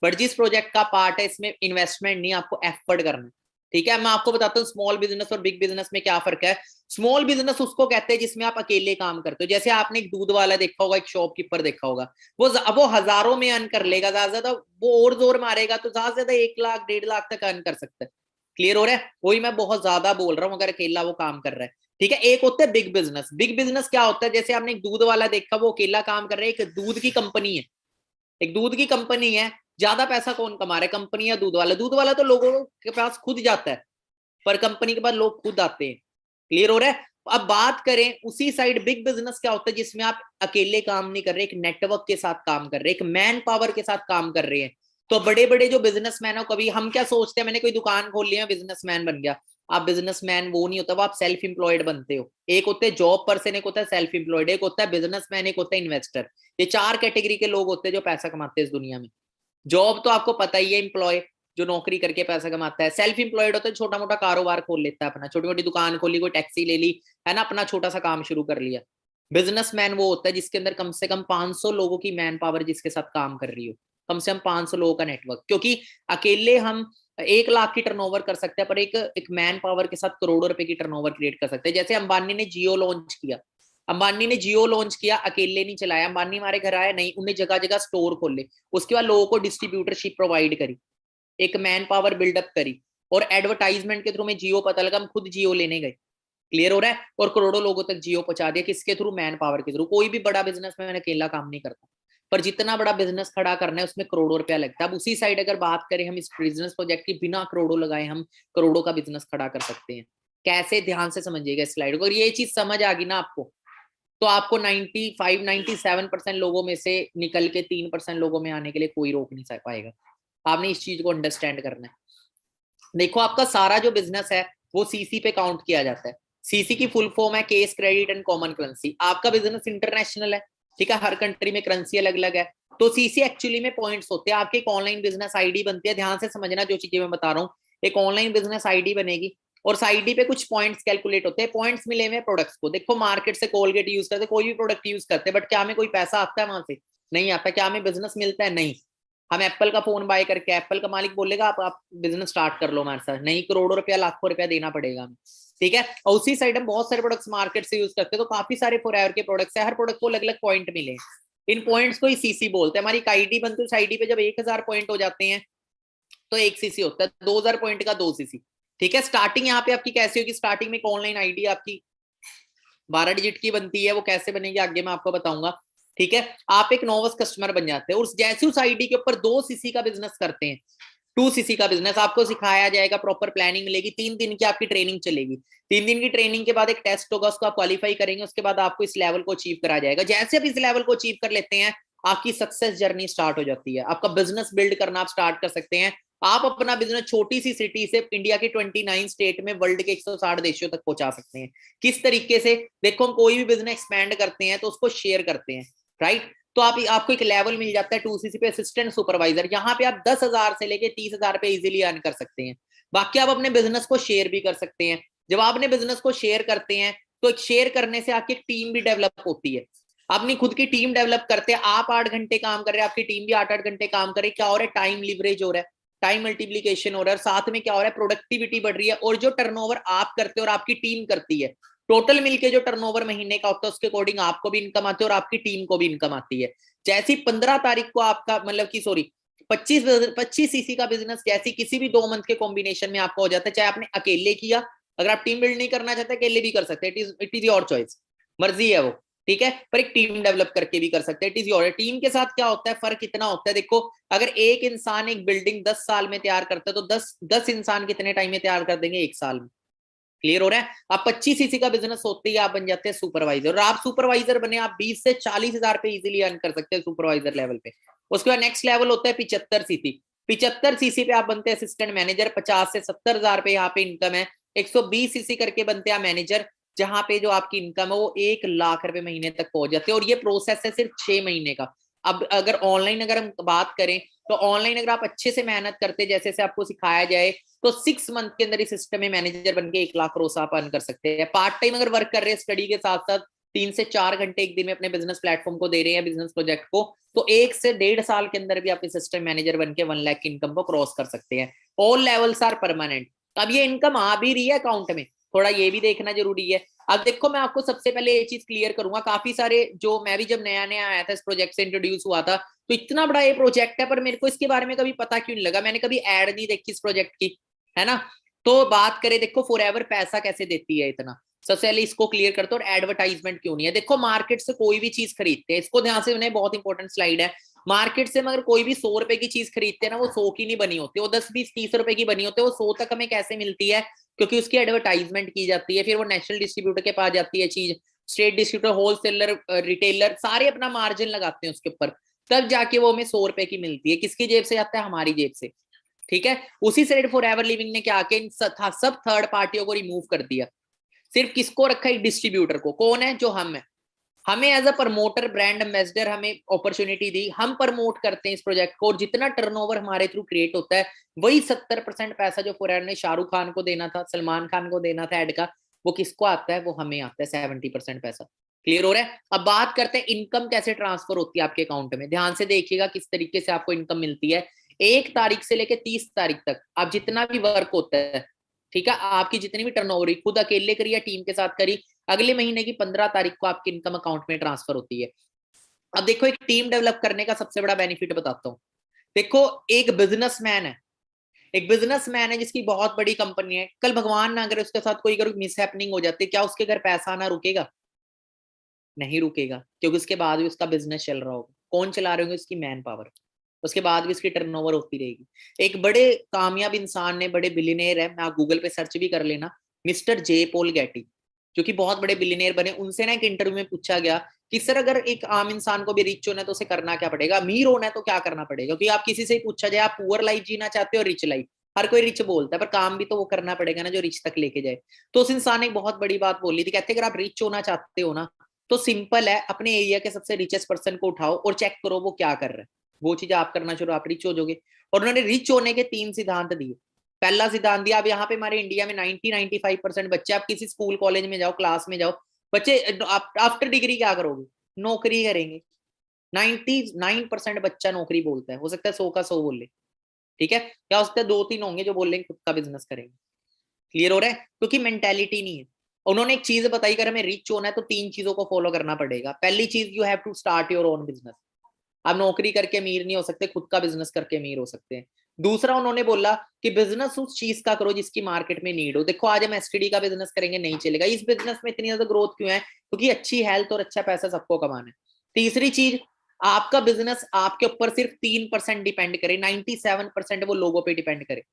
बट जिस प्रोजेक्ट का पार्ट है इसमें इन्वेस्टमेंट नहीं, आपको एफर्ट करना है। ठीक है, मैं आपको बताता हूँ स्मॉल बिजनेस और बिग बिजनेस में क्या फर्क है। स्मॉल बिजनेस उसको कहते हैं जिसमें आप अकेले काम करते हो। जैसे आपने एक दूध वाला देखा होगा, एक शॉपकीपर देखा होगा, वो हजारों में अर्न कर लेगा, ज्यादा ज्यादा वो और जोर मारेगा तो ज्यादा से ज्यादा 1 लाख 1.5 लाख तक अर्न कर सकता है। क्लियर हो रहा है, वही मैं बहुत ज्यादा बोल रहा हूँ अगर अकेला वो काम कर रहा है। ठीक है, एक होता है बिग बिजनेस। बिग बिजनेस क्या होता है, जैसे आपने एक दूध वाला देखा, वो अकेला काम कर रहा है, एक दूध की कंपनी है, एक दूध की कंपनी है। ज्यादा पैसा कौन कमा रहा है, कंपनी या दूध वाला? दूध वाला तो लोगों के पास खुद जाता है, पर कंपनी के पास लोग खुद आते हैं। क्लियर हो रहा है। अब बात करें उसी साइड बिग बिजनेस क्या होता है, जिसमें आप अकेले काम नहीं कर रहे, एक नेटवर्क के साथ काम कर रहे, एक मैन पावर के साथ काम कर रहे हैं। तो बड़े बड़े जो बिजनेसमैन हो, कभी हम क्या सोचते हैं, मैंने कोई दुकान खोल लिया, बिजनेसमैन बन गया। आप बिजनेसमैन वो नहीं होता, वो आप सेल्फ एम्प्लॉयड बनते हो। एक होते हैं जॉब पर्सन, एक होता है सेल्फ एम्प्लॉयड, एक होता है बिजनेसमैन, एक होता है इन्वेस्टर। ये 4 कैटेगरी के लोग होते हैं जो पैसा कमाते हैं इस दुनिया में। जॉब तो आपको पता ही है, एम्प्लॉय जो नौकरी करके पैसा कमाता है। सेल्फ एम्प्लॉयड होता है छोटा मोटा कारोबार खोल लेता है अपना, छोटी मोटी दुकान खोली, कोई टैक्सी ले ली, है ना, अपना छोटा सा काम शुरू कर लिया। बिजनेसमैन वो होता है जिसके अंदर कम से कम 500 लोगों की मैन पावर जिसके साथ काम कर रही हो, कम से कम 500 लोगों का नेटवर्क। क्योंकि अकेले हम 1 लाख की टर्नओवर कर सकते हैं, पर एक मैन पावर के साथ करोड़ों रुपए की टर्नओवर क्रिएट कर सकते हैं। जैसे अंबानी ने जियो लॉन्च किया, अंबानी ने जियो लॉन्च किया, अकेले नहीं चलाया। अंबानी हमारे घर आया नहीं, उन्हें जगह जगह स्टोर खोले, उसके बाद लोगों को डिस्ट्रीब्यूटरशिप प्रोवाइड करी, एक मैन पावर बिल्डअप करी, और एडवर्टाइजमेंट के थ्रू में जियो पता लगा, हम खुद जियो लेने गए। क्लियर हो रहा है, और करोड़ों लोगों तक जियो पहुंचा दिया, किसके थ्रू? मैन पावर के थ्रू। कोई भी बड़ा बिजनेस में मैंने अकेला काम नहीं करता, पर जितना बड़ा बिजनेस खड़ा करना है उसमें करोड़ों रुपया लगता है। अब उसी साइड अगर बात करें हम इस बिजनेस प्रोजेक्ट की, बिना करोड़ों लगाए हम करोड़ों का बिजनेस खड़ा कर सकते हैं। कैसे, ध्यान से समझिएगा इस स्लाइड को। अगर ये चीज समझ आ गई ना आपको, तो आपको 95-97% लोगों में से निकल के 3% लोगों में आने के लिए कोई रोक नहीं पाएगा। आपने इस चीज को अंडरस्टैंड करना है। देखो, आपका सारा जो बिजनेस है वो सीसी पे काउंट किया जाता है। सीसी की फुल फॉर्म है case credit and common currency. आपका बिजनेस इंटरनेशनल है, ठीक है, हर कंट्री में करेंसी अलग अलग है। तो सीसी एक्चुअली में पॉइंट्स होते हैं। आपकी एक ऑनलाइन बिजनेस आईडी बनती है, ध्यान से समझना जो चीजें मैं बता रहा हूँ। एक ऑनलाइन बिजनेस आईडी बनेगी और उस आईडी पे कुछ पॉइंट्स कैलकुलेट होते हैं। पॉइंट्स मिले हुए प्रोडक्ट्स को। देखो, मार्केट से कोलगेट यूज करते, कोई भी प्रोडक्ट यूज करते, बट क्या हमें कोई पैसा आता है वहां से? नहीं आता। क्या हमें बिजनेस मिलता है? नहीं। हम एप्पल का फोन बाय करके एप्पल का मालिक बोलेगा आप बिजनेस स्टार्ट कर लो हमारे साथ? नहीं, करोड़ों रुपया लाखों रुपया देना पड़ेगा हमें। ठीक है, और उसी साइड हम बहुत सारे प्रोडक्ट्स मार्केट से यूज करते हैं, तो काफी सारे फॉरएवर के प्रोडक्ट्स है, हर प्रोडक्ट को अलग अलग पॉइंट मिले। इन पॉइंट्स को ही सीसी बोलते हैं। हमारी आईडी बनती है, उस आईडी पे जब 1000 पॉइंट हो जाते हैं तो 1 सीसी होता है, 2000 पॉइंट का 2 सीसी। ठीक है, स्टार्टिंग यहाँ पे आपकी कैसी होगी? स्टार्टिंग में एक ऑनलाइन आईडी आपकी 12 डिजिट की बनती है, वो कैसे बनेगी आगे मैं आपको बताऊंगा। ठीक है, आप एक नोवस कस्टमर बन जाते हैं और जैसे उस आईडी के ऊपर 2 सीसी का बिजनेस करते हैं, 2 सीसी का बिजनेस आपको सिखाया जाएगा, प्रॉपर प्लानिंग मिलेगी, 3 दिन की आपकी ट्रेनिंग चलेगी। 3 दिन की ट्रेनिंग के बाद एक टेस्ट होगा, उसको आप क्वालिफाई करेंगे, उसके बाद आपको इस लेवल को अचीव करा जाएगा। जैसे आप इस लेवल को अचीव कर लेते हैं, आपकी सक्सेस जर्नी स्टार्ट हो जाती है। आपका बिजनेस बिल्ड करना आप स्टार्ट कर सकते हैं। आप अपना बिजनेस छोटी सी सिटी से इंडिया के 29 स्टेट में वर्ल्ड के 160 देशों तक पहुंचा सकते हैं। किस तरीके से? देखो, हम कोई भी बिजनेस एक्सपैंड करते हैं तो उसको शेयर करते हैं, राइट? तो आपको एक लेवल मिल जाता है 2 सीसी पे, असिस्टेंट सुपरवाइजर। यहाँ पे आप 10,000 से लेके 30,000 पे इजीली अर्न कर सकते हैं। बाकी आप अपने बिजनेस को शेयर भी कर सकते हैं। जब आप अपने बिजनेस को शेयर करते हैं तो एक शेयर करने से आपकी एक टीम भी डेवलप होती है। अपनी खुद की टीम डेवलप करते हैं। आप 8 घंटे काम कर रहे हैं, आपकी टीम भी 8-8 घंटे काम कर रही है। क्या हो रहा है? टाइम लिवरेज हो रहा है, टाइम मल्टीप्लीकेशन हो रहा है, और साथ में क्या हो रहा है? प्रोडक्टिविटी बढ़ रही है। और जो टर्नओवर आप करते हो और आपकी टीम करती है, टोटल मिलके जो टर्नओवर महीने का होता है, उसके अकॉर्डिंग आपको भी इनकम आती है और आपकी टीम को भी इनकम आती है। जैसी 15 तारीख को आपका 25 सीसी का बिजनेस जैसी किसी भी 2 मंथ के कॉम्बिनेशन में आपका हो जाता है, चाहे आपने अकेले किया, अगर आप टीम बिल्ड नहीं करना चाहते अकेले भी कर सकते हैं, इट इज योर चॉइस, मर्जी है वो। ठीक है, पर एक टीम डेवलप करके भी कर सकते हैं। इट इज योर टीम के साथ क्या होता है, फर्क इतना होता है, देखो अगर एक इंसान एक बिल्डिंग 10 साल में तैयार करता है तो 10 इंसान कितने टाइम में तैयार कर देंगे, 1 साल में। क्लियर हो रहा है? आप 25 सीसी का बिजनेस होते ही आप बन जाते हैं सुपरवाइजर, और आप सुपरवाइजर बने आप 20 से 40 हजार पे इजीली अर्न कर सकते हैं सुपरवाइजर लेवल पे। उसके बाद नेक्स्ट लेवल होता है 75 सीसी। 75 सीसी पे आप बनते हैं असिस्टेंट मैनेजर, 50 से 70 हजार पे यहाँ पे इनकम है। 120 सीसी करके बनते हैं मैनेजर, जहां पे जो आपकी इनकम है वो 1 लाख रुपए महीने तक पहुंच जाती है, और ये प्रोसेस है सिर्फ 6 महीने का। अब अगर ऑनलाइन अगर हम बात करें तो ऑनलाइन अगर आप अच्छे से मेहनत करते जैसे से आपको सिखाया जाए तो 6 मंथ के अंदर इस सिस्टम में मैनेजर बन के 1 लाख रोज आप अर्न कर सकते हैं। पार्ट टाइम अगर वर्क कर रहे हैं स्टडी के साथ साथ 3 से 4 घंटे एक दिन में अपने बिजनेस प्लेटफॉर्म को दे रहे हैं, बिजनेस प्रोजेक्ट को, तो 1 से 1.5 साल के अंदर भी आप इस सिस्टम मैनेजर बन के 1 लाख की इनकम को क्रॉस कर सकते हैं। All levels are permanent. अब ये इनकम आ भी रही है अकाउंट में, थोड़ा ये भी देखना जरूरी है। अब देखो मैं आपको सबसे पहले ये चीज क्लियर करूंगा, काफी सारे जो मैं भी जब नया नया आया था इस प्रोजेक्ट से इंट्रोड्यूस हुआ था तो इतना बड़ा ये प्रोजेक्ट है पर मेरे को इसके बारे में कभी पता क्यों नहीं लगा, मैंने कभी ऐड नहीं देखी इस प्रोजेक्ट की, है ना। तो बात करें देखो फॉरएवर पैसा कैसे देती है इतना, सबसे पहले इसको क्लियर करते और एडवर्टाइजमेंट क्यों नहीं है। देखो मार्केट से कोई भी चीज खरीदते हैं, इसको ध्यान से, उन्हें बहुत इंपॉर्टेंट स्लाइड है, मार्केट से मगर कोई भी 100 रुपए की चीज खरीदते हैं ना वो 100 की नहीं बनी होती, वो 10 20 30 रुपए की बनी होती है। वो 100 तक हमें कैसे मिलती है, क्योंकि उसकी एडवर्टाइजमेंट की जाती है, फिर वो नेशनल डिस्ट्रीब्यूटर के पास जाती है चीज, स्टेट डिस्ट्रीब्यूटर, होलसेलर, रिटेलर सारे अपना मार्जिन लगाते हैं उसके ऊपर, तब जाके वो हमें 100 रुपए की मिलती है। किसकी जेब से जाता है, हमारी जेब से, ठीक है। उसी से फॉरएवर लिविंग ने क्या किया, इन सब थर्ड पार्टियों को रिमूव कर दिया, सिर्फ किसको रखा है, डिस्ट्रीब्यूटर को। कौन है, जो हम है, हमें as a promoter brand ambassador हमें अपॉर्चुनिटी दी, हम प्रमोट करते हैं इस प्रोजेक्ट को, और जितना टर्नओवर हमारे थ्रू क्रिएट होता है वही 70% पैसा जो फॉरएवर ने शाहरुख खान को देना था, सलमान खान को देना था एड का, वो किसको आता है, वो हमें आता है 70% पैसा। क्लियर हो रहा है? अब बात करते हैं इनकम कैसे ट्रांसफर होती है आपके अकाउंट में। ध्यान से देखिएगा किस तरीके से आपको इनकम मिलती है। 1 तारीख से लेकर 30 तारीख तक आप जितना भी वर्क होता है, ठीक है, आपकी जितनी भी टर्नओवर खुद अकेले करी या टीम के साथ करी, अगले महीने की 15 तारीख को आपकी इनकम अकाउंट में ट्रांसफर होती है। अब देखो एक टीम डेवलप करने का सबसे बड़ा बेनिफिट बताता हूं। देखो एक बिजनेसमैन है, एक बिजनेसमैन है जिसकी बहुत बड़ी कंपनी है, कल भगवान ना करे उसके साथ कोई अगर मिसहैपनिंग हो जाती है, क्या उसके घर पैसा आना रुकेगा? नहीं रुकेगा, क्योंकि उसके बाद भी उसका बिजनेस चल रहा होगा। कौन चला रहे होंगे? उसकी मैन पावर, उसके बाद भी उसकी टर्नओवर होती रहेगी। एक बड़े कामयाब इंसान ने, बड़े बिलियनियर है, मैं आप गूगल पे सर्च भी कर लेना, मिस्टर जे पॉल गेटी, जो कि बहुत बड़े बिलियनियर बने। उनसे ना एक इंटरव्यू में पूछा गया कि सर अगर एक आम इंसान को भी रिच होना है तो उसे करना क्या पड़ेगा, अमीर होना है तो क्या करना पड़ेगा? क्योंकि आप किसी से ही पूछा जाए आप पुअर लाइफ जीना चाहते हो रिच लाइफ, हर कोई रिच बोलता है, पर काम भी तो वो करना पड़ेगा ना जो रिच तक लेके जाए। तो उस इंसान ने एक बहुत बड़ी बात बोली थी, कहते अगर आप रिच होना चाहते हो ना तो सिंपल है, अपने एरिया के सबसे रिचेस्ट पर्सन को उठाओ और चेक करो वो क्या कर रहा है, वो चीज आप करना शुरू, आप रिच हो जाओगे। और उन्होंने रिच होने के 3 सिद्धांत दिए। पहला सिद्धांत दिया, अब यहाँ पे हमारे इंडिया में 90-95% बच्चे, आप किसी स्कूल कॉलेज में जाओ, क्लास में जाओ, बच्चे आफ्टर डिग्री क्या करोगे? नौकरी करेंगे। 99% बच्चा नौकरी बोलता है, हो सकता है 100 का 100 बोले, ठीक है, क्या हो सकता है 2-3 होंगे जो बोल रहे खुद का बिजनेस करेंगे। क्लियर हो रहा है? क्योंकि मेंटेलिटी नहीं है। उन्होंने एक चीज बताई, अगर हमें रिच होना है तो 3 चीजों को फॉलो करना पड़ेगा। पहली चीज, you have to start your own business. आप नौकरी करके अमीर नहीं हो सकते, खुद का बिजनेस करके अमीर हो सकते हैं। दूसरा उन्होंने बोला कि बिजनेस उस चीज का करो जिसकी मार्केट में नीड हो। देखो आज हम एसटीडी का बिजनेस करेंगे, नहीं चलेगा। इस बिजनेस में इतनी ज्यादा ग्रोथ क्यों है? क्योंकि अच्छी हेल्थ और अच्छा पैसा सबको कमाना है। तीसरी चीज, आपका बिजनेस आपके ऊपर सिर्फ 3% डिपेंड करे, 97% वो लोगों पर डिपेंड करे।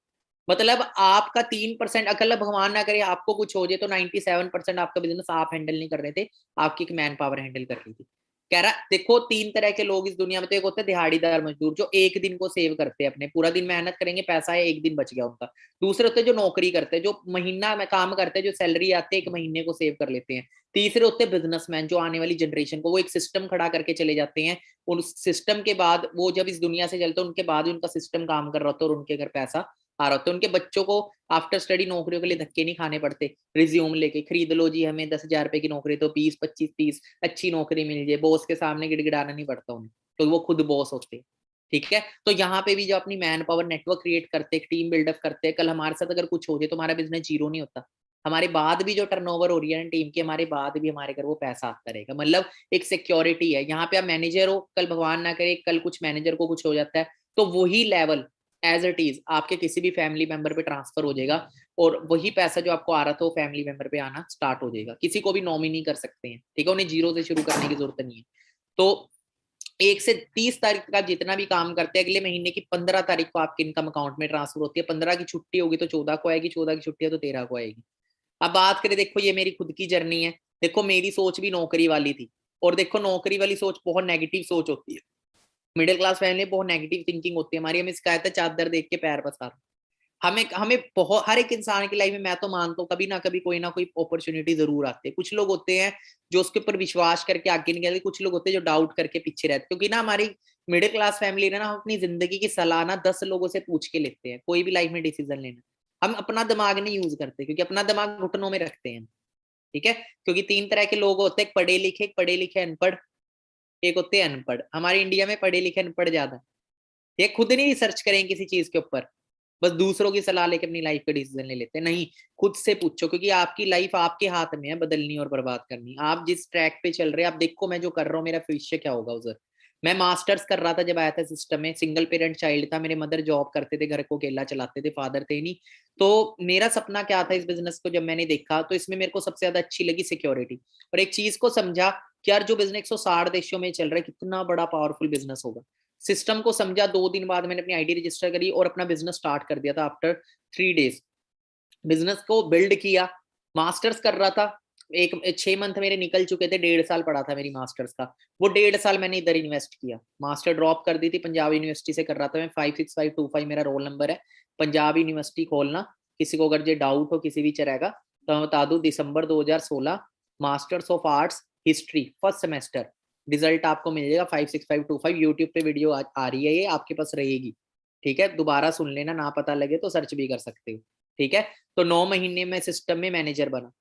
मतलब आपका 3%, अगर भगवान ना करे आपको कुछ हो जाए तो 97% आपका बिजनेस आप हैंडल नहीं कर रहे थे, आपकी एक मैन पावर हैंडल कर रही थी। कह रहा देखो 3 तरह के लोग इस दुनिया में, तो एक होते हैं दिहाड़ीदार मजदूर जो एक दिन को सेव करते हैं, अपने पूरा दिन मेहनत करेंगे, पैसा है, एक दिन बच गया उनका। दूसरे होते हैं जो नौकरी करते हैं, जो महीना में काम करते हैं, जो सैलरी आते हैं 1 महीने को सेव कर लेते हैं। तीसरे होते हैं बिजनेसमैन, जो आने वाली जनरेशन को वो एक सिस्टम खड़ा करके चले जाते हैं, उस सिस्टम के बाद वो जब इस दुनिया से चलते हैं उनके बाद उनका सिस्टम काम कर रहा होता है और उनके घर पैसा आ रहा होता है। उनके बच्चों को आफ्टर स्टडी नौकरियों के लिए धक्के नहीं खाने पड़ते, रिज्यूम लेके खरीद लो जी हमें 10,000 रुपए की नौकरी, तो 20-25-30 अच्छी नौकरी मिल जाए, बॉस के सामने गिड़गिड़ाना नहीं पड़ता उन्हें, तो वो खुद बॉस होते हैं। ठीक है, तो यहाँ पे भी जो अपनी मैन पावर नेटवर्क क्रिएट करते, टीम बिल्डअप करते हैं, कल हमारे साथ अगर कुछ हो जाए तो हमारा बिजनेस जीरो नहीं होता। हमारे बाद भी जो टर्नओवर हो रही है टीम की, हमारे बाद भी हमारे घर वो पैसा आता रहेगा, मतलब एक सिक्योरिटी है। यहाँ पे आप मैनेजर हो, कल भगवान ना करे कल कुछ मैनेजर को कुछ हो जाता है तो वही लेवल एज इट इज आपके किसी भी फैमिली मेंबर पे ट्रांसफर हो जाएगा और वही पैसा जो आपको आ रहा था वो फैमिली मेंबर पे आना स्टार्ट हो जाएगा। किसी को भी नॉमिनी कर सकते हैं, ठीक है, उन्हें जीरो से शुरू करने की जरूरत नहीं है। तो 1 से 30 तारीख तक आप जितना भी काम करते हैं, अगले महीने की 15 तारीख को आपके इनकम अकाउंट में ट्रांसफर होती है। 15 की छुट्टी होगी तो 14 को आएगी, 14 की छुट्टी है तो 13 को आएगी। अब बात करें, देखो ये मेरी खुद की जर्नी है। देखो मेरी सोच भी नौकरी वाली थी, और देखो नौकरी वाली सोच बहुत नेगेटिव सोच होती है। मिडिल क्लास फैमिली में बहुत नेगेटिव थिंकिंग होती है हमारी। हमें सिखाया था चादर देख के पैर पसार। हमें बहुत, हर एक इंसान की लाइफ में मैं तो मानता हूँ कभी ना कभी कोई ना कोई अपॉर्चुनिटी जरूर आती है। कुछ लोग होते हैं जो उसके ऊपर विश्वास करके आगे निकलते, कुछ लोग होते हैं जो डाउट करके पीछे रहते। क्योंकि ना हमारी मिडिल क्लास फैमिली ना, हम अपनी जिंदगी की सलाह ना 10 लोगों से पूछ के लेते हैं कोई भी लाइफ में डिसीजन लेना। हम अपना दिमाग नहीं यूज करते, क्योंकि अपना दिमाग घुटनों में रखते हैं, ठीक है। क्योंकि 3 तरह के लोग होते हैं, एक पढ़े लिखे अनपढ़, एक होते हैं अनपढ़। हमारे इंडिया में पढ़े लिखे अनपढ़ ज्यादा, ये खुद नहीं रिसर्च करेंगे किसी चीज के ऊपर, बस दूसरों की सलाह लेकर अपनी लाइफ का डिसीजन ले लेते हैं। नहीं, खुद से पूछो, क्योंकि आपकी लाइफ आपके हाथ में है बदलनी और बर्बाद करनी। आप जिस ट्रैक पे चल रहे हैं, आप देखो मैं जो कर रहा हूँ मेरा भविष्य क्या होगा उधर। मैं मास्टर्स कर रहा था जब आया था सिस्टम में, सिंगल पेरेंट चाइल्ड था, मेरे मदर जॉब करते थे, घर को अकेला चलाते थे, फादर थे नहीं। तो मेरा सपना क्या था इस बिजनेस को, जब मैंने देखा तो इसमें मेरे को सबसे ज्यादा अच्छी लगी सिक्योरिटी। और एक चीज को समझा कि यार जो बिजनेस 160 देशों में चल रहा है, कितना बड़ा पावरफुल बिजनेस होगा। सिस्टम को समझा, 2 दिन बाद मैंने अपनी आईडी रजिस्टर करी और अपना बिजनेस स्टार्ट कर दिया था। आफ्टर 3 डेज बिजनेस को बिल्ड किया। मास्टर्स कर रहा था, 6 मंथ मेरे निकल चुके थे, 1.5 साल पड़ा था मेरी मास्टर्स का। वो 1.5 साल मैंने इधर इन्वेस्ट किया। मास्टर ड्रॉप कर दी थी, पंजाब यूनिवर्सिटी से कर रहा था मैं, 56525 मेरा रोल नंबर है। पंजाब यूनिवर्सिटी खोलना, किसी को अगर ये डाउट हो किसी भी तरह का तो मैं बता दूं, दिसंबर 2016 masters of arts history first semester, result आपको मिल जाएगा 56525। यूट्यूब पे वीडियो आ रही है, ये आपके पास रहेगी, ठीक है। दोबारा सुन लेना, ना पता लगे तो सर्च भी कर सकते हो, ठीक है। तो 9 महीने में सिस्टम में मैनेजर बना,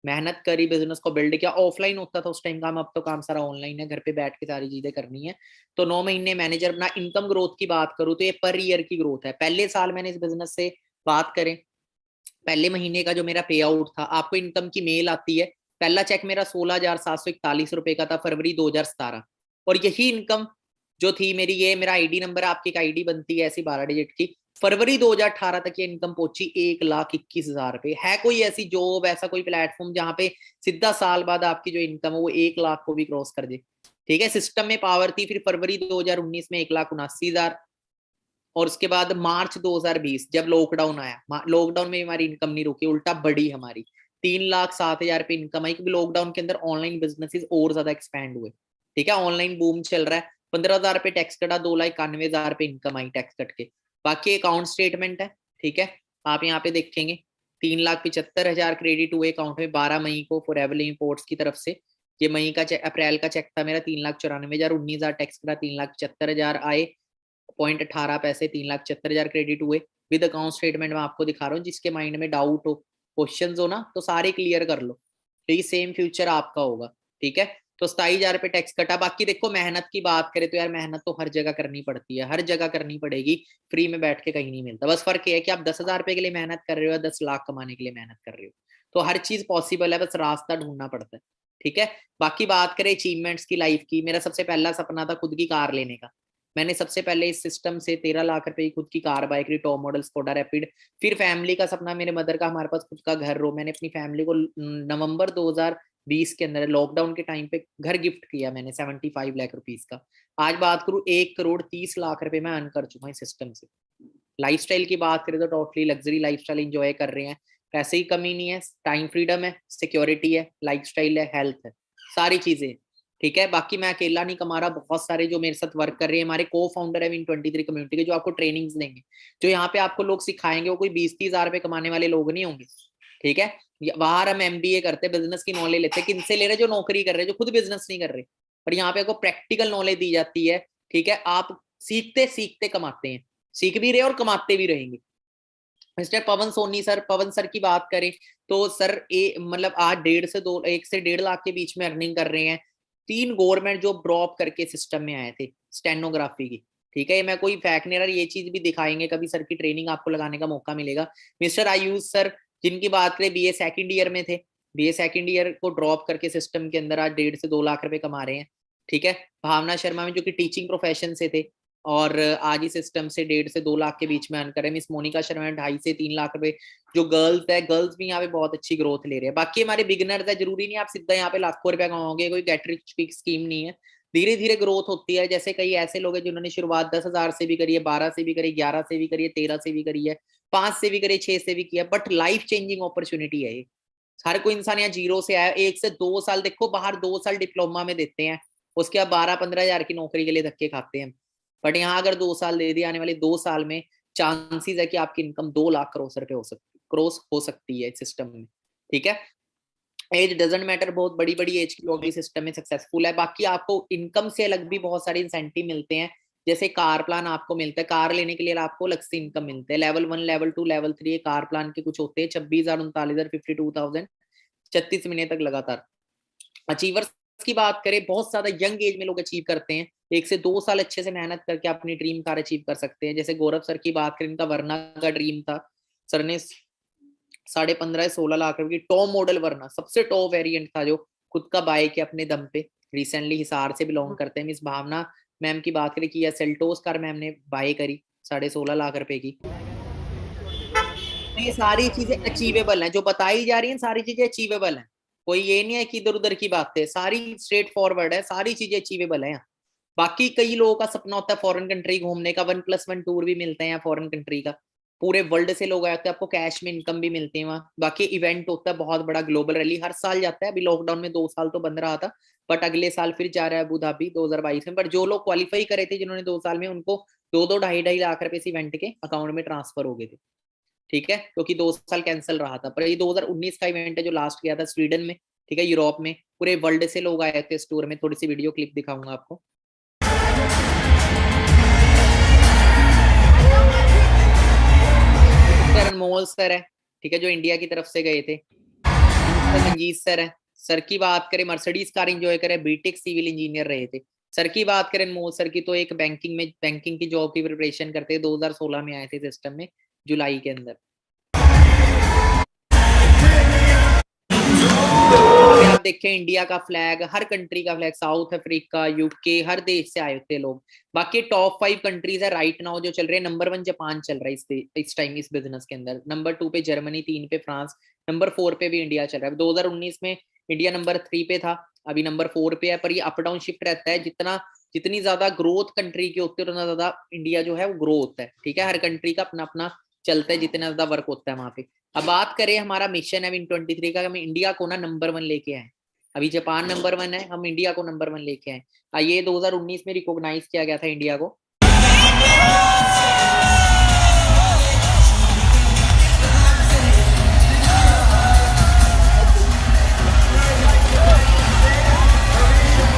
मेहनत करी, बिजनेस को बिल्ड किया। ऑफलाइन होता था उस टाइम काम, अब तो काम सारा ऑनलाइन है, घर पे बैठ के सारी चीजें करनी है। तो 9 महीने मैनेजर बना। इनकम ग्रोथ की बात करूँ तो ये पर ईयर की ग्रोथ है। पहले साल मैंने इस बिजनेस से बात करें, पहले महीने का जो मेरा पे आउट था, आपको इनकम की मेल आती है, पहला चेक मेरा 16,741 रुपए का था फरवरी 2017। और यही इनकम जो थी मेरी, ये मेरा आईडी नंबर, आपकी एक आईडी बनती है ऐसी 12 डिजिट की, फरवरी 2018 तक ये इनकम पहुंची 1,21,000 रुपए। है कोई ऐसी जॉब, ऐसा कोई प्लेटफॉर्म जहां पे सीधा साल बाद आपकी जो इनकम है वो 1 लाख को भी क्रॉस कर दे, ठीक है। सिस्टम में पावर थी। फिर फरवरी 2019 में 1,79,000, और उसके बाद मार्च 2020 जब लॉकडाउन आया, लॉकडाउन में हमारी इनकम नहीं रुकी, उल्टा बढ़ी हमारी, 3,07,000 रुपए इनकम आई। क्योंकि लॉकडाउन के अंदर ऑनलाइन बिजनेसेस और ज्यादा एक्सपैंड हुए, ठीक है, ऑनलाइन बूम चल रहा है। 15,000 रुपए टैक्स कटा, 2,91,000 रुपए इनकम आई टैक्स कट के। बाकी अकाउंट स्टेटमेंट है, ठीक है, आप यहाँ पे देखेंगे 3,75,000 क्रेडिट हुए अकाउंट में 12 मई को फॉर एवल इंपोर्ट्स की तरफ से। ये मई का चेक, अप्रैल का चेक था मेरा 3,94,000, 19,000 टैक्स कटा, 3,75,000 आए, 0.18 पैसे, 3,75,000 क्रेडिट हुए। विद अकाउंट स्टेटमेंट में आपको दिखा रहा हूँ, जिसके माइंड में डाउट हो, क्वेश्चन हो ना, तो सारे क्लियर कर लो, तो ये सेम फ्यूचर आपका होगा, ठीक है। तो 27,000 रुपए टैक्स कटा। बाकी देखो मेहनत की बात करें तो यार मेहनत तो हर जगह करनी पड़ती है, हर जगह करनी पड़ेगी, फ्री में बैठ के कहीं नहीं मिलता। बस फर्क ये है कि आप 10,000 रुपए के लिए मेहनत कर रहे हो या 10 लाख कमाने के लिए मेहनत कर रहे हो, तो हर चीज पॉसिबल है, बस रास्ता ढूंढना पड़ता है, ठीक है। बाकी बात करें अचीवमेंट्स की लाइफ की, मेरा सबसे पहला सपना था खुद की कार लेने का। मैंने सबसे पहले इस सिस्टम से 13 लाख रुपए की खुद की कार बाइक ली, टॉप मॉडल स्कोडा रैपिड। फिर फैमिली का सपना, मेरे मदर का हमारे पास खुद का घर हो। मैंने अपनी फैमिली को नवंबर 2020 के अंदर लॉकडाउन के टाइम पे घर गिफ्ट किया मैंने 75 लाख रुपीस का। आज बात करूं 1,30,00,000 रुपए मैं अर्न कर चुका हूँ सिस्टम से। लाइफस्टाइल की बात करें तो टोटली लग्जरी लाइफस्टाइल एंजॉय कर रहे हैं, पैसे की कमी नहीं है, टाइम फ्रीडम है, सिक्योरिटी है, लाइफस्टाइल है, हेल्थ है, सारी चीजें, ठीक है। बाकी मैं अकेला नहीं कमा रहा, बहुत सारे जो मेरे साथ वर्क कर रहे हैं, हमारे को फाउंडर है Win23 कम्युनिटी के, जो आपको ट्रेनिंग्स देंगे, जो यहाँ पे आपको लोग सिखाएंगे, वो कोई 20-30 हजार रुपए कमाने वाले लोग नहीं होंगे, ठीक है। बाहर हम MBA करते, बिजनेस की नॉलेज लेते हैं, किनसे ले रहे, जो नौकरी कर रहे हैं, जो खुद बिजनेस नहीं कर रहे, पर यहाँ पे आपको प्रैक्टिकल नॉलेज दी जाती है, ठीक है। आप सीखते सीखते कमाते हैं, सीख भी रहे और कमाते भी रहेंगे। मिस्टर पवन सर की बात करें तो सर मतलब आज 1 से 1.5 लाख के बीच में अर्निंग कर रहे हैं। 3 गवर्नमेंट जॉब ड्रॉप करके सिस्टम में आए थे स्टेनोग्राफी की, ठीक है। मैं कोई फैक्ट नहीं रहा, ये चीज भी दिखाएंगे कभी, सर की ट्रेनिंग आपको लगाने का मौका मिलेगा। मिस्टर आयुष सर जिनकी बात करें, BA सेकंड ईयर में थे, BA सेकंड ईयर को ड्रॉप करके सिस्टम के अंदर आज 1.5 से 2 लाख रुपए कमा रहे हैं, ठीक है। भावना शर्मा में जो कि टीचिंग प्रोफेशन से थे, और आज ही सिस्टम से 1.5 से 2 लाख के बीच में अर्न कर रहे हैं। मिस मोनिका शर्मा 2.5 से 3 लाख रुपए। जो गर्ल्स है, गर्ल्स भी यहाँ पे बहुत अच्छी ग्रोथ ले रहे हैं। बाकी हमारे बिगिनर्स है, जरूरी नहीं आप सीधा यहाँ पे लाखों रुपया कमाओगे, कोई गेट रिच क्विक स्कीम नहीं है, धीरे धीरे ग्रोथ होती है। जैसे कई ऐसे लोग हैं जिन्होंने शुरुआत 10,000 से भी करी है, 12 से भी करी, 11 से भी करी है, 13 से भी करी है, 5 से भी करी, 6 से भी किया, बट लाइफ चेंजिंग अपॉर्चुनिटी है ये। हर कोई इंसान यहाँ 0 से आया। 1 से 2 साल देखो, बाहर 2 साल डिप्लोमा में देते हैं, उसके बाद 12-15 हजार की नौकरी के लिए धक्के खाते हैं, बट यहाँ अगर 2 साल दे दिए, आने वाले 2 साल में चांसेस है कि आपकी इनकम 2 लाख करोड़ रुपए क्रॉस हो सकती है सिस्टम में। ठीक है, एज डजंट मैटर, बहुत बड़ी बड़ी एज के लोग भी सिस्टम में सक्सेसफुल है। बाकी आपको इनकम से अलग भी बहुत सारे इंसेंटिव मिलते हैं, जैसे कार प्लान आपको मिलता है, कार लेने के लिए आपको अलग से इनकम मिलते हैं। Level 1, level 2, level 3 car plan के कुछ होते हैं। 26,000, 39,000, 52,000, 36 महीने तक लगातार। अचीवर्स की बात करें, बहुत ज्यादा यंग एज में लोग अचीव करते हैं। 1 से 2 साल अच्छे से मेहनत करके अपनी ड्रीम कार अचीव कर सकते हैं। जैसे गौरव सर की बात करें, इनका वरना का ड्रीम था, सर ने 15.5-16 लाख रुपए की टॉप मॉडल वरना, सबसे टॉप वेरिएंट था, जो खुद का बाइक है अपने दम पे, रिसेंटली हिसार से बिलोंग करते हैं। मिस भावना मैम की बात करें, किया सेल्टोस कार मैम ने बाय करी 16.5 लाख रुपए की। ये सारी चीजें अचीवेबल हैं, जो बताई जा रही हैं सारी चीजें अचीवेबल हैं। कोई ये नहीं है कि इधर उधर की बात है, सारी स्ट्रेट फॉरवर्ड है, सारी चीजें अचीवेबल है। बाकी कई लोगों का सपना होता है फॉरेन कंट्री घूमने का, 1+1 टूर भी मिलते हैं फॉरेन कंट्री का, पूरे वर्ल्ड से लोग आते हैं, आपको कैश में इनकम भी मिलती है वहाँ। बाकी इवेंट होता है बहुत बड़ा, ग्लोबल रैली हर साल जाता है। अभी लॉकडाउन में 2 साल तो बंद रहा था, बट अगले साल फिर जा रहा है अबू धाबी 2022 में। बट जो लोग क्वालिफाई करे थे जिन्होंने 2 साल में, उनको 2-2, 2.5 लाख रुपए इस इवेंट के अकाउंट में ट्रांसफर हो गए थे। ठीक है, क्योंकि 2 साल कैंसिल रहा था। पर ये 2019 का इवेंट है जो लास्ट गया था स्वीडन में। ठीक है, यूरोप में पूरे वर्ल्ड से लोग आए थे इस टूर में। थोड़ी सी वीडियो क्लिप दिखाऊंगा आपको। अनमोल सर है, ठीक है, जो इंडिया की तरफ से गए थे। मंजीत सर है। सर की बात करें, मर्सिडीज कार एंजॉय करे, बीटेक सिविल इंजीनियर रहे थे। सर की बात करें, अनमोल सर की, तो एक बैंकिंग की जॉब की प्रिपरेशन करते, 2016 में आए थे सिस्टम में, जुलाई के अंदर। आप देखें इंडिया का फ्लैग, हर कंट्री का फ्लैग, साउथ अफ्रीका, यूके, हर देश से आए थे लोग। बाकी टॉप 5 कंट्रीज है राइट नाउ जो चल रहे हैं। नंबर 1 जापान चल रहा है इस टाइम इस बिजनेस के अंदर, नंबर 2 पे जर्मनी, 3 पे फ्रांस, नंबर 4 पे भी इंडिया चल रहा है। 2019 में इंडिया नंबर 3 पे था, अभी नंबर 4 पे है। पर ये अप डाउन शिफ्ट रहता है, जितनी ज्यादा ग्रोथ कंट्री की होती है उतना ज्यादा इंडिया जो है वो ग्रो होता है। ठीक है, हर कंट्री का अपना अपना चलता है, जितना ज्यादा वर्क होता है वहां पे। अब बात करें, हमारा मिशन है Win23 का, हम इंडिया को ना नंबर 1 लेके आए। अभी जापान नंबर 1 है, हम इंडिया को नंबर 1 लेके आए। ये 2019 में रिकॉग्नाइज किया गया था इंडिया को।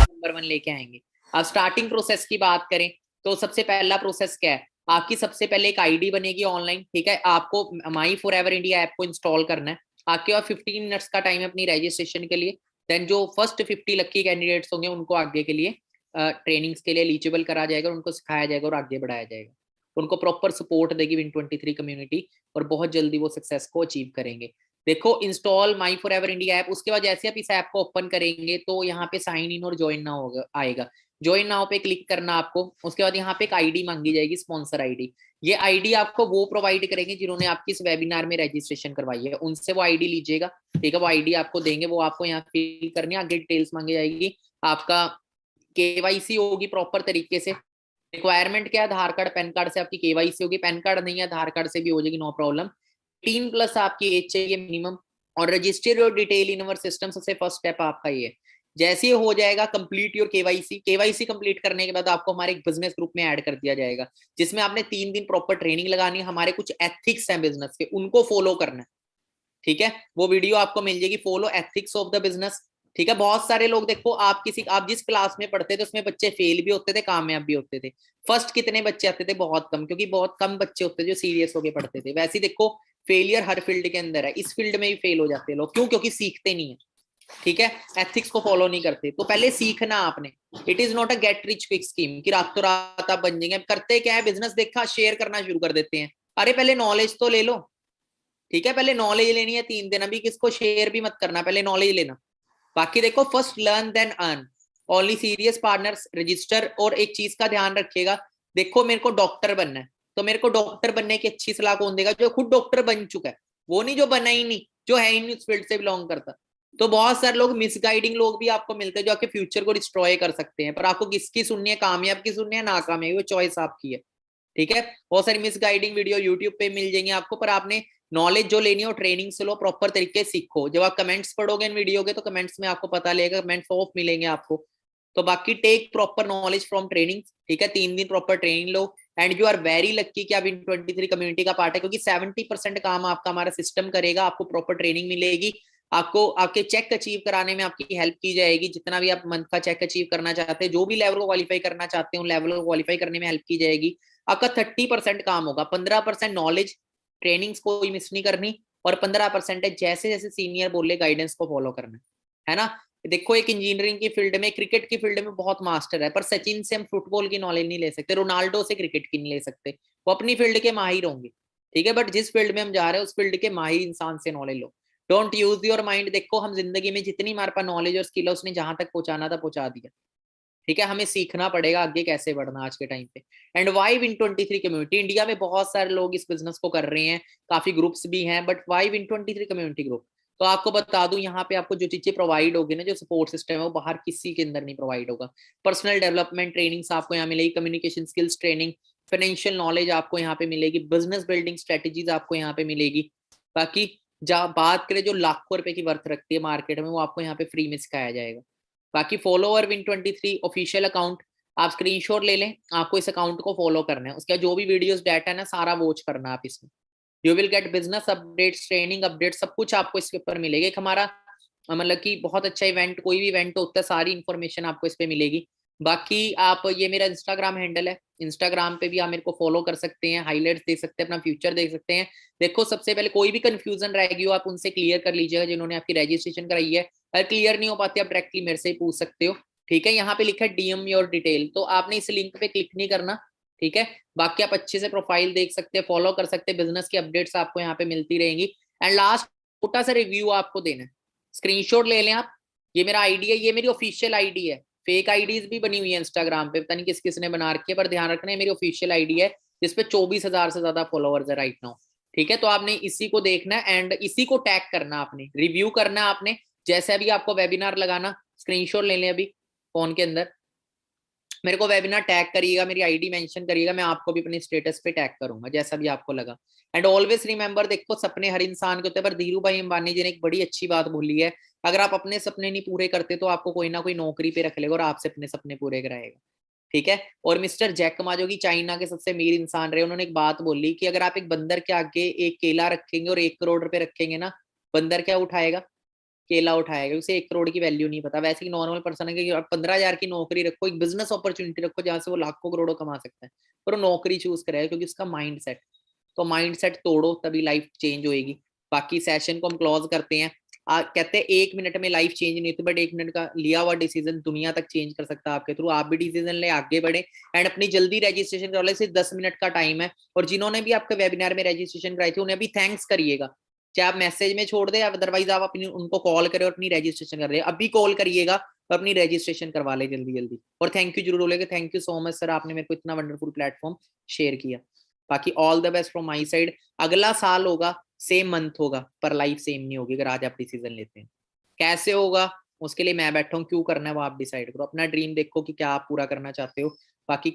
नंबर 1 लेके आएंगे। अब स्टार्टिंग प्रोसेस की बात करें तो सबसे पहला प्रोसेस क्या है, आपकी सबसे पहले एक आईडी बनेगी ऑनलाइन। ठीक है, आपको माई फॉरएवर इंडिया ऐप को इंस्टॉल करना है। आपके पास 15 मिनट्स का टाइम है अपनी रजिस्ट्रेशन के लिए। देन जो फर्स्ट 50 लकी कैंडिडेट्स होंगे उनको आगे के लिए ट्रेनिंग्स के लिए एलिजिबल करा जाएगा, उनको सिखाया जाएगा और आगे बढ़ाया जाएगा। उनको प्रॉपर सपोर्ट देगी Win23 कम्युनिटी, और बहुत जल्दी वो सक्सेस को अचीव करेंगे। देखो, इंस्टॉल माई फॉरएवर इंडिया ऐप, उसके बाद जैसे आप इस ऐप को ओपन करेंगे तो यहाँ पे साइन इन और ज्वाइन नाउ होगा आएगा। ज्वाइन नाउ पे क्लिक करना आपको। उसके बाद यहाँ पे एक आईडी मांगी जाएगी, स्पॉन्सर आईडी। ये आईडी आपको वो प्रोवाइड करेंगे जिन्होंने आपकी इस वेबिनार में रजिस्ट्रेशन करवाई है, उनसे वो आईडी लीजिएगा। ठीक है, वो आईडी आपको देंगे, वो आपको यहाँ फिल करनी है। आगे डिटेल्स मांगी जाएगी, आपका केवाईसी होगी प्रॉपर तरीके से। रिक्वायरमेंट क्या है, आधार कार्ड, पैन कार्ड से आपकी केवाईसी होगी। पैन कार्ड नहीं है, आधार कार्ड से भी हो जाएगी, नो प्रॉब्लम। 18+ आपकी एज चाहिए मिनिमम, और register your detail in our system. सबसे फर्स्ट स्टेप आपका ये। जैसे ही हो जाएगा कंप्लीट योर केवाईसी कंप्लीट करने के बाद आपको हमारे एक बिजनेस ग्रुप में ऐड कर दिया जाएगा, जिसमें आपने 3 दिन प्रॉपर ट्रेनिंग लगानी है। हमारे कुछ एथिक्स हैं बिजनेस के, उनको फॉलो करना है। ठीक है, वो वीडियो आपको मिल जाएगी, follow ethics of the business. ठीक है, बहुत सारे लोग देखो, आप जिस क्लास में पढ़ते थे उसमें बच्चे फेल भी होते थे, कामयाब भी होते थे। फर्स्ट कितने बच्चे आते थे, बहुत कम, क्योंकि बहुत कम बच्चे होते थे जो सीरियस होके पढ़ते थे। वैसे देखो, फेलियर हर फील्ड के अंदर है, इस फील्ड में भी फेल हो जाते हैं लोग। क्यों? क्योंकि सीखते नहीं है। ठीक है, एथिक्स को फॉलो नहीं करते। तो पहले सीखना आपने। It is not a get rich quick scheme कि रातों रात आप बन जाएंगे। करते क्या है, बिजनेस देखा, शेयर करना शुरू कर देते हैं। अरे पहले नॉलेज तो ले लो। ठीक है, पहले नॉलेज लेनी है 3 दिन। अभी किसको शेयर भी मत करना, पहले नॉलेज लेना। बाकी देखो, first learn then earn, only serious partners register. और एक चीज का ध्यान रखिएगा, देखो मेरे को डॉक्टर बनना है, तो मेरे को डॉक्टर बनने की अच्छी सलाह कौन देगा? जो खुद डॉक्टर बन चुका है, वो नहीं जो बना ही नहीं, जो है ही नहीं उस फील्ड से बिलोंग करता। तो बहुत सारे लोग मिसगाइडिंग लोग भी आपको मिलते हैं जो आपके फ्यूचर को डिस्ट्रॉय कर सकते हैं, पर आपको किसकी सुननी है, कामयाब की सुननी है, नाकामयाब, वो चॉइस आपकी है। ठीक है, बहुत सारी मिसगाइडिंग वीडियो यूट्यूब पे मिल जाएंगे आपको, पर आपने नॉलेज जो लेनी हो ट्रेनिंग से लो, प्रॉपर तरीके से सीखो। जब आप कमेंट्स पढ़ोगे इन वीडियो के, तो कमेंट्स में आपको पता लगेगा, कमेंट्स ऑफ मिलेंगे आपको। तो बाकी take proper knowledge from training, ठीक है, 3 दिन प्रॉपर ट्रेनिंग लो, and you are very lucky कि आप इन 23 कम्युनिटी का पार्ट है, क्योंकि 70% काम आपका हमारा सिस्टम करेगा, आपको प्रॉपर ट्रेनिंग मिलेगी, आपको आपके चेक अचीव कराने में आपकी हेल्प की जाएगी। जितना भी आप मंथ का चेक अचीव करना चाहते हैं, जो भी लेवल को क्वालिफाई करना चाहते हैं, उन लेवल को क्वालिफाई करने में हेल्प की जाएगी। आपका 30% काम होगा, 15% नॉलेज, ट्रेनिंग्स कोई मिस नहीं करनी, और 15% है जैसे जैसे सीनियर बोले गाइडेंस को फॉलो करना है ना। देखो एक इंजीनियरिंग की फील्ड में, क्रिकेट की फील्ड में बहुत मास्टर है, पर सचिन से हम फुटबॉल की नॉलेज नहीं ले सकते, रोनाल्डो से क्रिकेट की नहीं ले सकते, वो अपनी फील्ड के माहिर होंगे। ठीक है, बट जिस फील्ड में हम जा रहे हैं उस फील्ड के माहिर इंसान से knowledge low. Don't use your mind. देखो हम जिंदगी में जितनी हमारे पास नॉलेज और स्किल है, उसने जहां तक पहुंचाना था पहुंचा दिया। ठीक है, हमें सीखना पड़ेगा आगे कैसे बढ़ना आज के टाइम पे। And Y Win23 community, India में बहुत सारे लोग इस बिजनेस को कर रहे हैं, काफी ग्रुप्स भी हैं, but why Win23 community group? तो आपको बता दूं, यहाँ पे आपको जो चीजें प्रोवाइड होगी ना, जो सपोर्ट सिस्टम है, वो बाहर किसी के अंदर नहीं प्रोवाइड होगा। पर्सनल डेवलपमेंट ट्रेनिंग्स आपको यहाँ मिलेगी, communication skills training, financial knowledge आपको यहाँ पे मिलेगी, बिजनेस बिल्डिंग स्ट्रेटेजीज आपको यहाँ पे मिलेगी। बाकी जहाँ बात करें जो लाखों रुपए की वर्थ रखती है मार्केट में, वो आपको यहाँ पे फ्री में सिखाया जाएगा। बाकी फॉलोअर Win23 ऑफिशियल अकाउंट, आप स्क्रीनशॉट ले लें, आपको इस अकाउंट को फॉलो करना है, उसका जो भी वीडियोस डाटा है ना, सारा वॉच करना है आप इसमें। You will get business updates, training update, सब कुछ आपको इसके ऊपर मिलेगा। एक हमारा मतलब कि बहुत अच्छा इवेंट, कोई भी इवेंट होता है, सारी इन्फॉर्मेशन आपको इस पे मिलेगी। बाकी आप, ये मेरा इंस्टाग्राम हैंडल है, इंस्टाग्राम पे भी आप मेरे को फॉलो कर सकते हैं, हाईलाइट्स देख सकते हैं, अपना फ्यूचर देख सकते हैं। देखो सबसे पहले कोई भी कंफ्यूजन रहेगी हो आप उनसे क्लियर कर लीजिएगा, जिन्होंने आपकी रजिस्ट्रेशन कराई है। अगर क्लियर नहीं हो पाती, आप डायरेक्टली मेरे से ही पूछ सकते हो। ठीक है, यहाँ पे लिखा है डीएम योर डिटेल, तो आपने इस लिंक पे क्लिक नहीं करना। ठीक है, बाकी आप अच्छे से प्रोफाइल देख सकते हैं, फॉलो कर सकते हैं, बिजनेस की अपडेट्स आपको यहाँ पे मिलती रहेंगी। एंड लास्ट छोटा सा रिव्यू आपको देना है, स्क्रीनशॉट ले लें आप। ये मेरा आईडी है, ये मेरी ऑफिशियल आईडी है, फेक आईडीज भी बनी हुई है इंस्टाग्राम पे, पता नहीं किस किसने बना रखी है, पर ध्यान रखना है मेरी ऑफिशियल आईडी है, जिसपे 24,000 से ज्यादा फॉलोअर्स है राइट नाउ। ठीक है, तो आपने इसी को देखना है एंड इसी को टैग करना, आपने रिव्यू करना आपने। जैसे अभी आपको वेबिनार लगाना, स्क्रीनशॉट ले लें अभी फोन के अंदर, मेरे को वेबिनार टैग करिएगा, मेरी आईडी मेंशन करिएगा, मैं आपको भी अपने स्टेटस पे टैग करूंगा, जैसा भी आपको लगा। एंड ऑलवेज रिमेंबर, देखो सपने हर इंसान के होते हैं, पर धीरू भाई अंबानी जी ने एक बड़ी अच्छी बात बोली है, अगर आप अपने सपने नहीं पूरे करते तो आपको कोई ना कोई नौकरी पे रख लेगा और आपसे अपने सपने पूरे कराएगा। ठीक है, और मिस्टर जैक मा जो कि चाइना के सबसे अमीर इंसान रहे, उन्होंने एक बात बोली कि अगर आप एक बंदर के आगे एक केला रखेंगे और 1 करोड़ रुपए रखेंगे ना, बंदर क्या उठाएगा? केला उठाएगा, उसे 1 करोड़ की वैल्यू नहीं पता। वैसे ही नॉर्मल पर्सन है कि 15,000 की नौकरी रखो, एक बिजनेस अपॉर्चुनिटी रखो जहां से वो लाखों करोड़ों कमा सकता है, पर वो नौकरी चूज करेगा क्योंकि उसका माइंड सेट। तो माइंड सेट तोड़ो, तभी लाइफ चेंज होएगी। बाकी सेशन को हम क्लोज करते हैं। कहते हैं 1 मिनट में लाइफ चेंज नहीं होती, बट 1 मिनट का लिया हुआ डिसीजन दुनिया तक चेंज कर सकता है आपके थ्रू। आप भी डिसीजन ले, आगे बढ़े एंड अपनी जल्दी रजिस्ट्रेशन करा ले, सिर्फ 10 मिनट का टाइम है। और जिन्होंने भी आपके वेबिनार में रजिस्ट्रेशन कराई थी, उन्हें भी थैंक्स करिएगा, चाहे आप मैसेज में छोड़ दे, अदरवाइज आप अपनी उनको कॉल करें और अपनी रजिस्ट्रेशन कर रहे हैं। अभी कॉल करिएगा और अपनी रजिस्ट्रेशन करवा ले जल्दी जल्दी। और थैंक यू जरूर बोलेगा, thank you so much sir, आपने मेरे को इतना वंडरफुल प्लेटफॉर्म शेयर किया। बाकी all the best from my side. अगला साल होगा, सेम मंथ होगा, पर लाइफ सेम नहीं होगी अगर आज आप डिसीजन लेते हैं। कैसे होगा उसके लिए मैं बैठा हूँ, क्यों करना है वो आप डिसाइड करो। अपना ड्रीम देखो कि क्या आप पूरा करना चाहते हो। बाकी